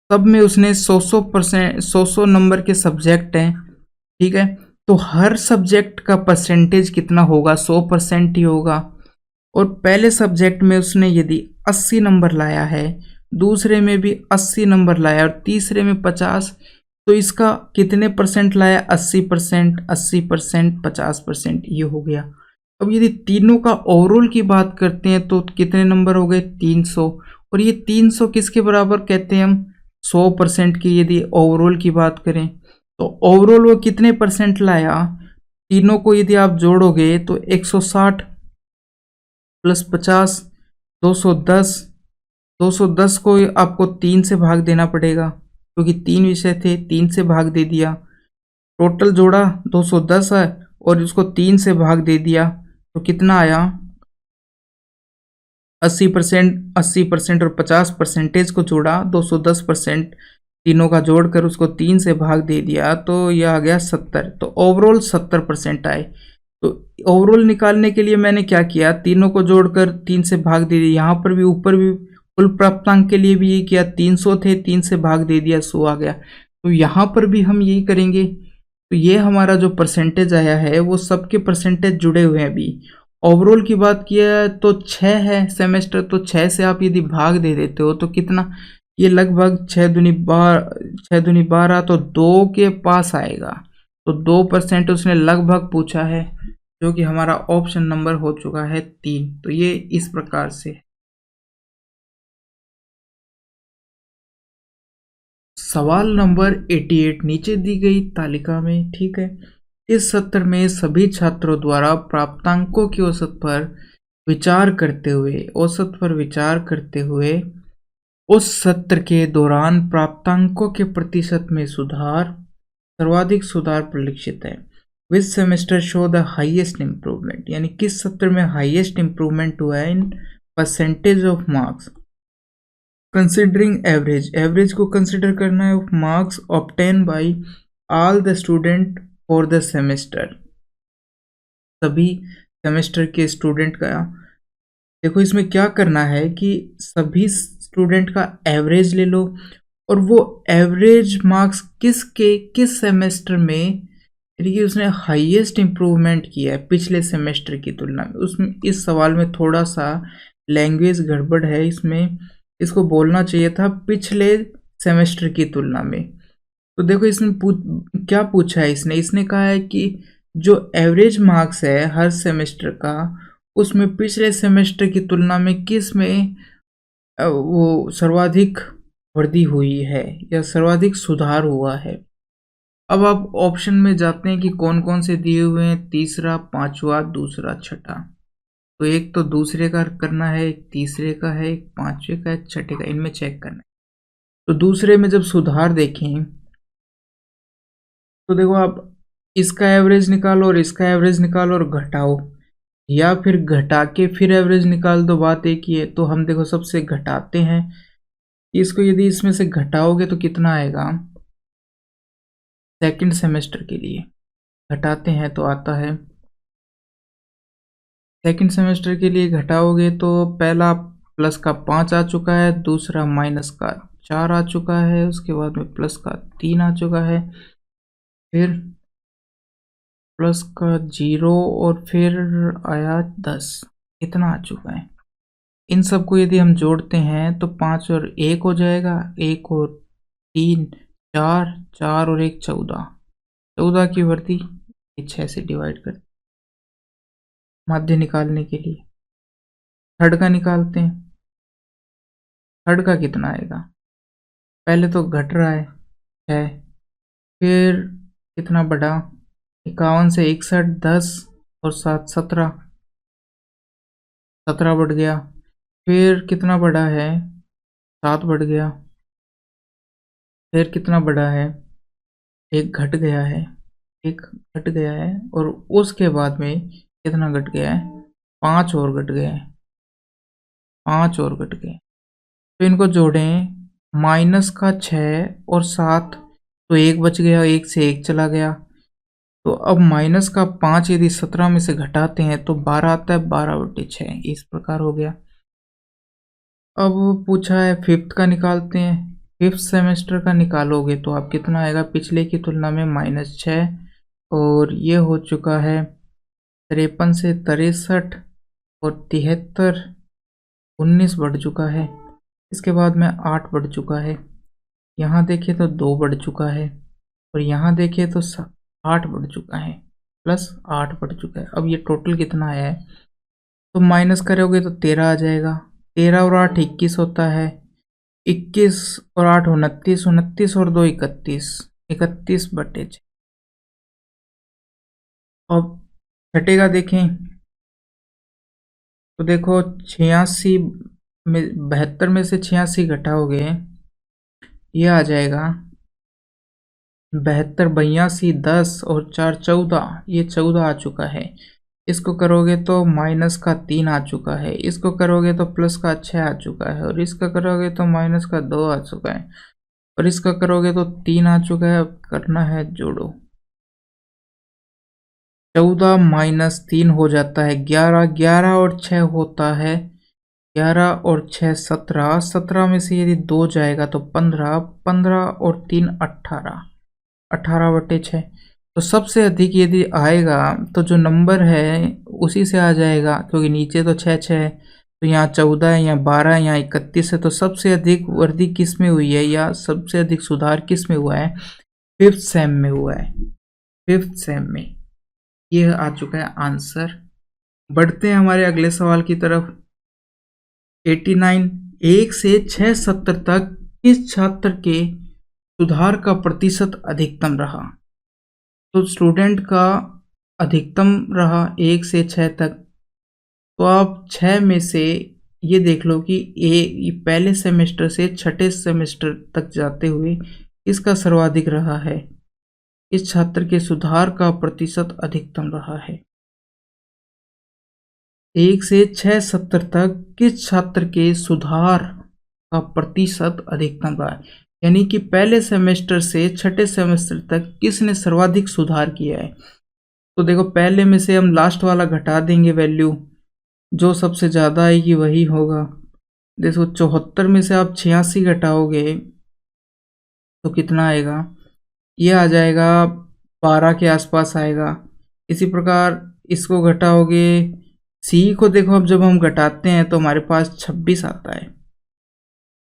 सब में उसने 100% 100 नंबर के सब्जेक्ट हैं, ठीक है, तो हर सब्जेक्ट का परसेंटेज कितना होगा, 100% ही होगा। और पहले सब्जेक्ट में उसने यदि 80 नंबर लाया है, दूसरे में भी 80 नंबर लाया और तीसरे में 50, तो इसका कितने परसेंट लाया, 80%, 80%, 50%, ये हो गया। अब यदि तीनों का ओवरऑल की बात करते हैं तो कितने नंबर हो गए, 300, और ये 300 किसके बराबर कहते हैं हम, 100% की यदि ओवरऑल की बात करें, तो ओवरऑल वो कितने परसेंट लाया, तीनों को यदि आप जोड़ोगे तो 160 प्लस 50 210, 210 को आपको 3 से भाग देना पड़ेगा क्योंकि 3 विषय थे, 3 से भाग दे दिया, टोटल जोड़ा 210 है और इसको 3 से भाग दे दिया तो कितना आया, 80%, 80% और 50% को जोड़ा 210%, तीनों का जोड़कर उसको 3 से भाग दे दिया तो यह आ गया 70, तो ओवरऑल 70% आए। तो ओवरऑल निकालने के लिए मैंने क्या किया, तीनों को जोड़कर 3 से भाग दे दिया, यहाँ पर भी ऊपर भी कुल प्राप्तांक के लिए भी ये किया, 300 थे, 3 से भाग दे दिया, 100 आ गया, तो यहाँ पर भी हम यही करेंगे। तो ये हमारा जो परसेंटेज आया है वो सबके परसेंटेज जुड़े हुए हैं। अभी ओवरऑल की बात किया तो 6 है सेमेस्टर, तो 6 से आप यदि भाग दे देते हो तो कितना, ये लगभग 6 दूनी 12 तो 2 के पास आएगा, तो 2% उसने लगभग पूछा है, जो कि हमारा ऑप्शन नंबर हो चुका है 3। तो ये इस प्रकार से सवाल नंबर 88 नीचे दी गई तालिका में, ठीक है, इस सत्र में सभी छात्रों द्वारा प्राप्तांकों की औसत पर विचार करते हुए उस सत्र के दौरान प्राप्तांकों के प्रतिशत में सर्वाधिक सुधार परिलक्षित है। Which semester show the highest improvement, यानी किस सत्र में हाईएस्ट इंप्रूवमेंट हुआ है in percentage of marks considering average को कंसिडर करना है, of marks obtain by all the student for the semester, सभी सेमेस्टर के स्टूडेंट का। देखो इसमें क्या करना है कि सभी स्टूडेंट का एवरेज ले लो और वो एवरेज मार्क्स किस सेमेस्टर में यानी उसने हाईएस्ट इम्प्रूवमेंट किया है पिछले सेमेस्टर की तुलना में। उसमें इस सवाल में थोड़ा सा लैंग्वेज गड़बड़ है, इसमें इसको बोलना चाहिए था पिछले सेमेस्टर की तुलना में। तो देखो इसमें क्या पूछा है, इसने कहा है कि जो एवरेज मार्क्स है हर सेमेस्टर का, उसमें पिछले सेमेस्टर की तुलना में किस में वो सर्वाधिक वृद्धि हुई है या सर्वाधिक सुधार हुआ है। अब आप ऑप्शन में जाते हैं कि कौन कौन से दिए हुए हैं, तीसरा, पांचवा, दूसरा, छठा। तो एक तो दूसरे का करना है, एक तीसरे का है, एक पांचवे का, एक छठे का, इनमें चेक करना है। तो दूसरे में जब सुधार देखें तो देखो आप इसका एवरेज निकालो और इसका एवरेज निकालो और घटाओ, या फिर घटा के फिर एवरेज निकाल दो, बात एक ही है। तो हम देखो सबसे घटाते हैं इसको, यदि इसमें से घटाओगे तो कितना आएगा, सेकंड सेमेस्टर के लिए घटाते हैं तो आता है, सेकंड सेमेस्टर के लिए घटाओगे तो पहला प्लस का 5 आ चुका है, दूसरा माइनस का 4 आ चुका है, उसके बाद में प्लस का 3 आ चुका है, फिर प्लस का 0 और फिर आया 10, इतना आ चुका है। इन सबको यदि हम जोड़ते हैं तो 5 और 1 हो जाएगा, 1 और 3 4, 4 और 1 14, 14 की वृद्धि 6 से डिवाइड कर माध्य निकालने के लिए थर्ड का निकालते हैं। थर्ड का कितना आएगा, पहले तो घट रहा है 6, फिर कितना बढ़ा, 51 से 61, 10 और 7 17, 17 बढ़ गया, फिर कितना बढ़ा है, 7 बढ़ गया, फिर कितना बढ़ा है, एक घट गया है, एक घट गया है, और उसके बाद में कितना घट गया है, 5 और घट गया है, 5 और घट गए। तो इनको जोड़ें, माइनस का 6 और 7, तो 1 बच गया, 1 से 1 चला गया। तो अब माइनस का 5 यदि 17 में से घटाते हैं तो 12 आता है, 12/6 इस प्रकार हो गया। अब पूछा है फिफ्थ का निकालते हैं, फिफ्थ सेमेस्टर का निकालोगे तो आप कितना आएगा, पिछले की तुलना में -6, और ये हो चुका है 53 से 63 और 73, 19 बढ़ चुका है। इसके बाद में 8 बढ़ चुका है, यहाँ देखिए तो 2 बढ़ चुका है, और यहाँ देखिए तो 8 बढ़ चुका है, प्लस 8 बढ़ चुका है। अब ये टोटल कितना आया है, तो माइनस करोगे तो 13 आ जाएगा, 13 और 8 21 होता है, 21 और 8 29, 29 और 2 31, 31/6। अब छठे का देखें तो देखो 86 में 72 में से 86 घटाओगे, ये आ जाएगा 72, 82, 10 और 4 14, ये 14 आ चुका है। इसको करोगे तो माइनस का 3 आ चुका है, इसको करोगे तो प्लस का 6 आ चुका है, और इसका करोगे तो माइनस का 2 आ चुका है, और इसका करोगे तो 3 आ चुका है। अब करना है जोड़ो, 14 माइनस 3 हो जाता है 11, 11 और 6 होता है 11 और 6 17, 17 में से यदि 2 जाएगा तो 15, 15 और 3 18, 18/6। तो सबसे अधिक यदि आएगा तो जो नंबर है उसी से आ जाएगा, क्योंकि नीचे तो 6 6 है, तो यहाँ 14 है, यहाँ 12 है, यहाँ 31 है। तो सबसे अधिक वृद्धि किस में हुई है, या सबसे अधिक सुधार किस में हुआ है, फिफ्थ सेम में हुआ है, फिफ्थ सेम में। ये आ चुका है आंसर। बढ़ते हैं हमारे अगले सवाल की तरफ। 89, 1 से 670 तक किस छात्र के सुधार का प्रतिशत अधिकतम रहा। तो स्टूडेंट का अधिकतम रहा 1 से 6 तक, तो आप 6 में से ये देख लो कि ये पहले सेमेस्टर से छठे सेमेस्टर तक जाते हुए इसका सर्वाधिक रहा है, इस छात्र के सुधार का प्रतिशत अधिकतम रहा है। 1 से 670 तक किस छात्र के सुधार का प्रतिशत अधिकतम रहा है, यानी कि पहले सेमेस्टर से छठे सेमेस्टर तक किसने सर्वाधिक सुधार किया है। तो देखो पहले में से हम लास्ट वाला घटा देंगे, वैल्यू जो सबसे ज़्यादा आएगी वही होगा। देखो 74 में से आप 86 घटाओगे तो कितना आएगा, ये आ जाएगा 12 के आसपास आएगा। इसी प्रकार इसको घटाओगे, सी को देखो अब जब हम घटाते हैं तो हमारे पास 26 आता है,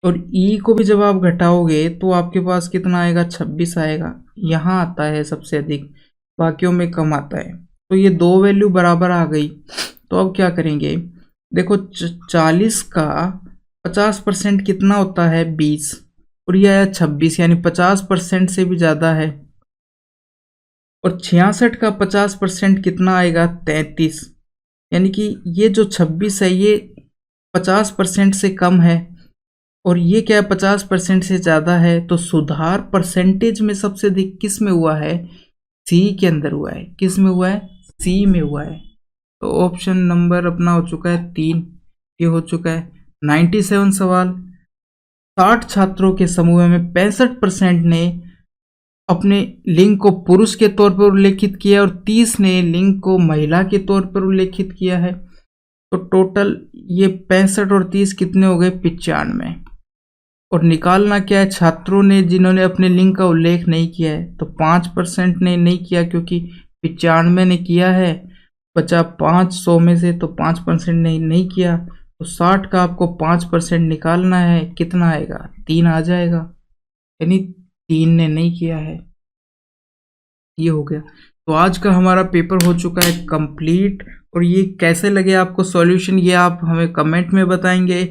और ई को भी जब आप घटाओगे तो आपके पास कितना आएगा, 26 आएगा। यहाँ आता है सबसे अधिक, बाकियों में कम आता है। तो ये दो वैल्यू बराबर आ गई। तो अब क्या करेंगे, देखो 40 का 50% कितना होता है, 20, और ये आया 26, यानी 50% से भी ज़्यादा है। और 66 का 50% कितना आएगा? 33। यानी कि ये जो 26 है ये 50% से कम है, और ये क्या है 50% से ज़्यादा है। तो सुधार परसेंटेज में सबसे अधिक किस में हुआ है? सी के अंदर हुआ है। किस में हुआ है? सी में हुआ है। तो ऑप्शन नंबर अपना हो चुका है 3, ये हो चुका है। 97 सवाल। 60 छात्रों के समूह में 65% ने अपने लिंग को पुरुष के तौर पर उल्लेखित किया और 30 ने लिंग को महिला के तौर पर उल्लेखित किया है। तो टोटल ये 65 और 30 कितने हो गए? 95। और निकालना क्या है? छात्रों ने जिन्होंने अपने लिंग का उल्लेख नहीं किया है, तो 5% ने नहीं किया क्योंकि 95 ने किया है, बचा 500 में से, तो 5% ने नहीं किया। तो 60 का आपको 5% निकालना है, कितना आएगा? 3 आ जाएगा, यानी 3 ने नहीं किया है। ये हो गया। तो आज का हमारा पेपर हो चुका है कंप्लीट। और ये कैसे लगे आपको सॉल्यूशन, ये आप हमें कमेंट में बताएंगे।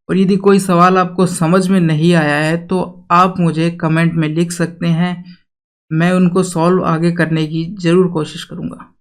और यदि कोई सवाल आपको समझ में नहीं आया है तो आप मुझे कमेंट में लिख सकते हैं, मैं उनको सॉल्व आगे करने की ज़रूर कोशिश करूँगा।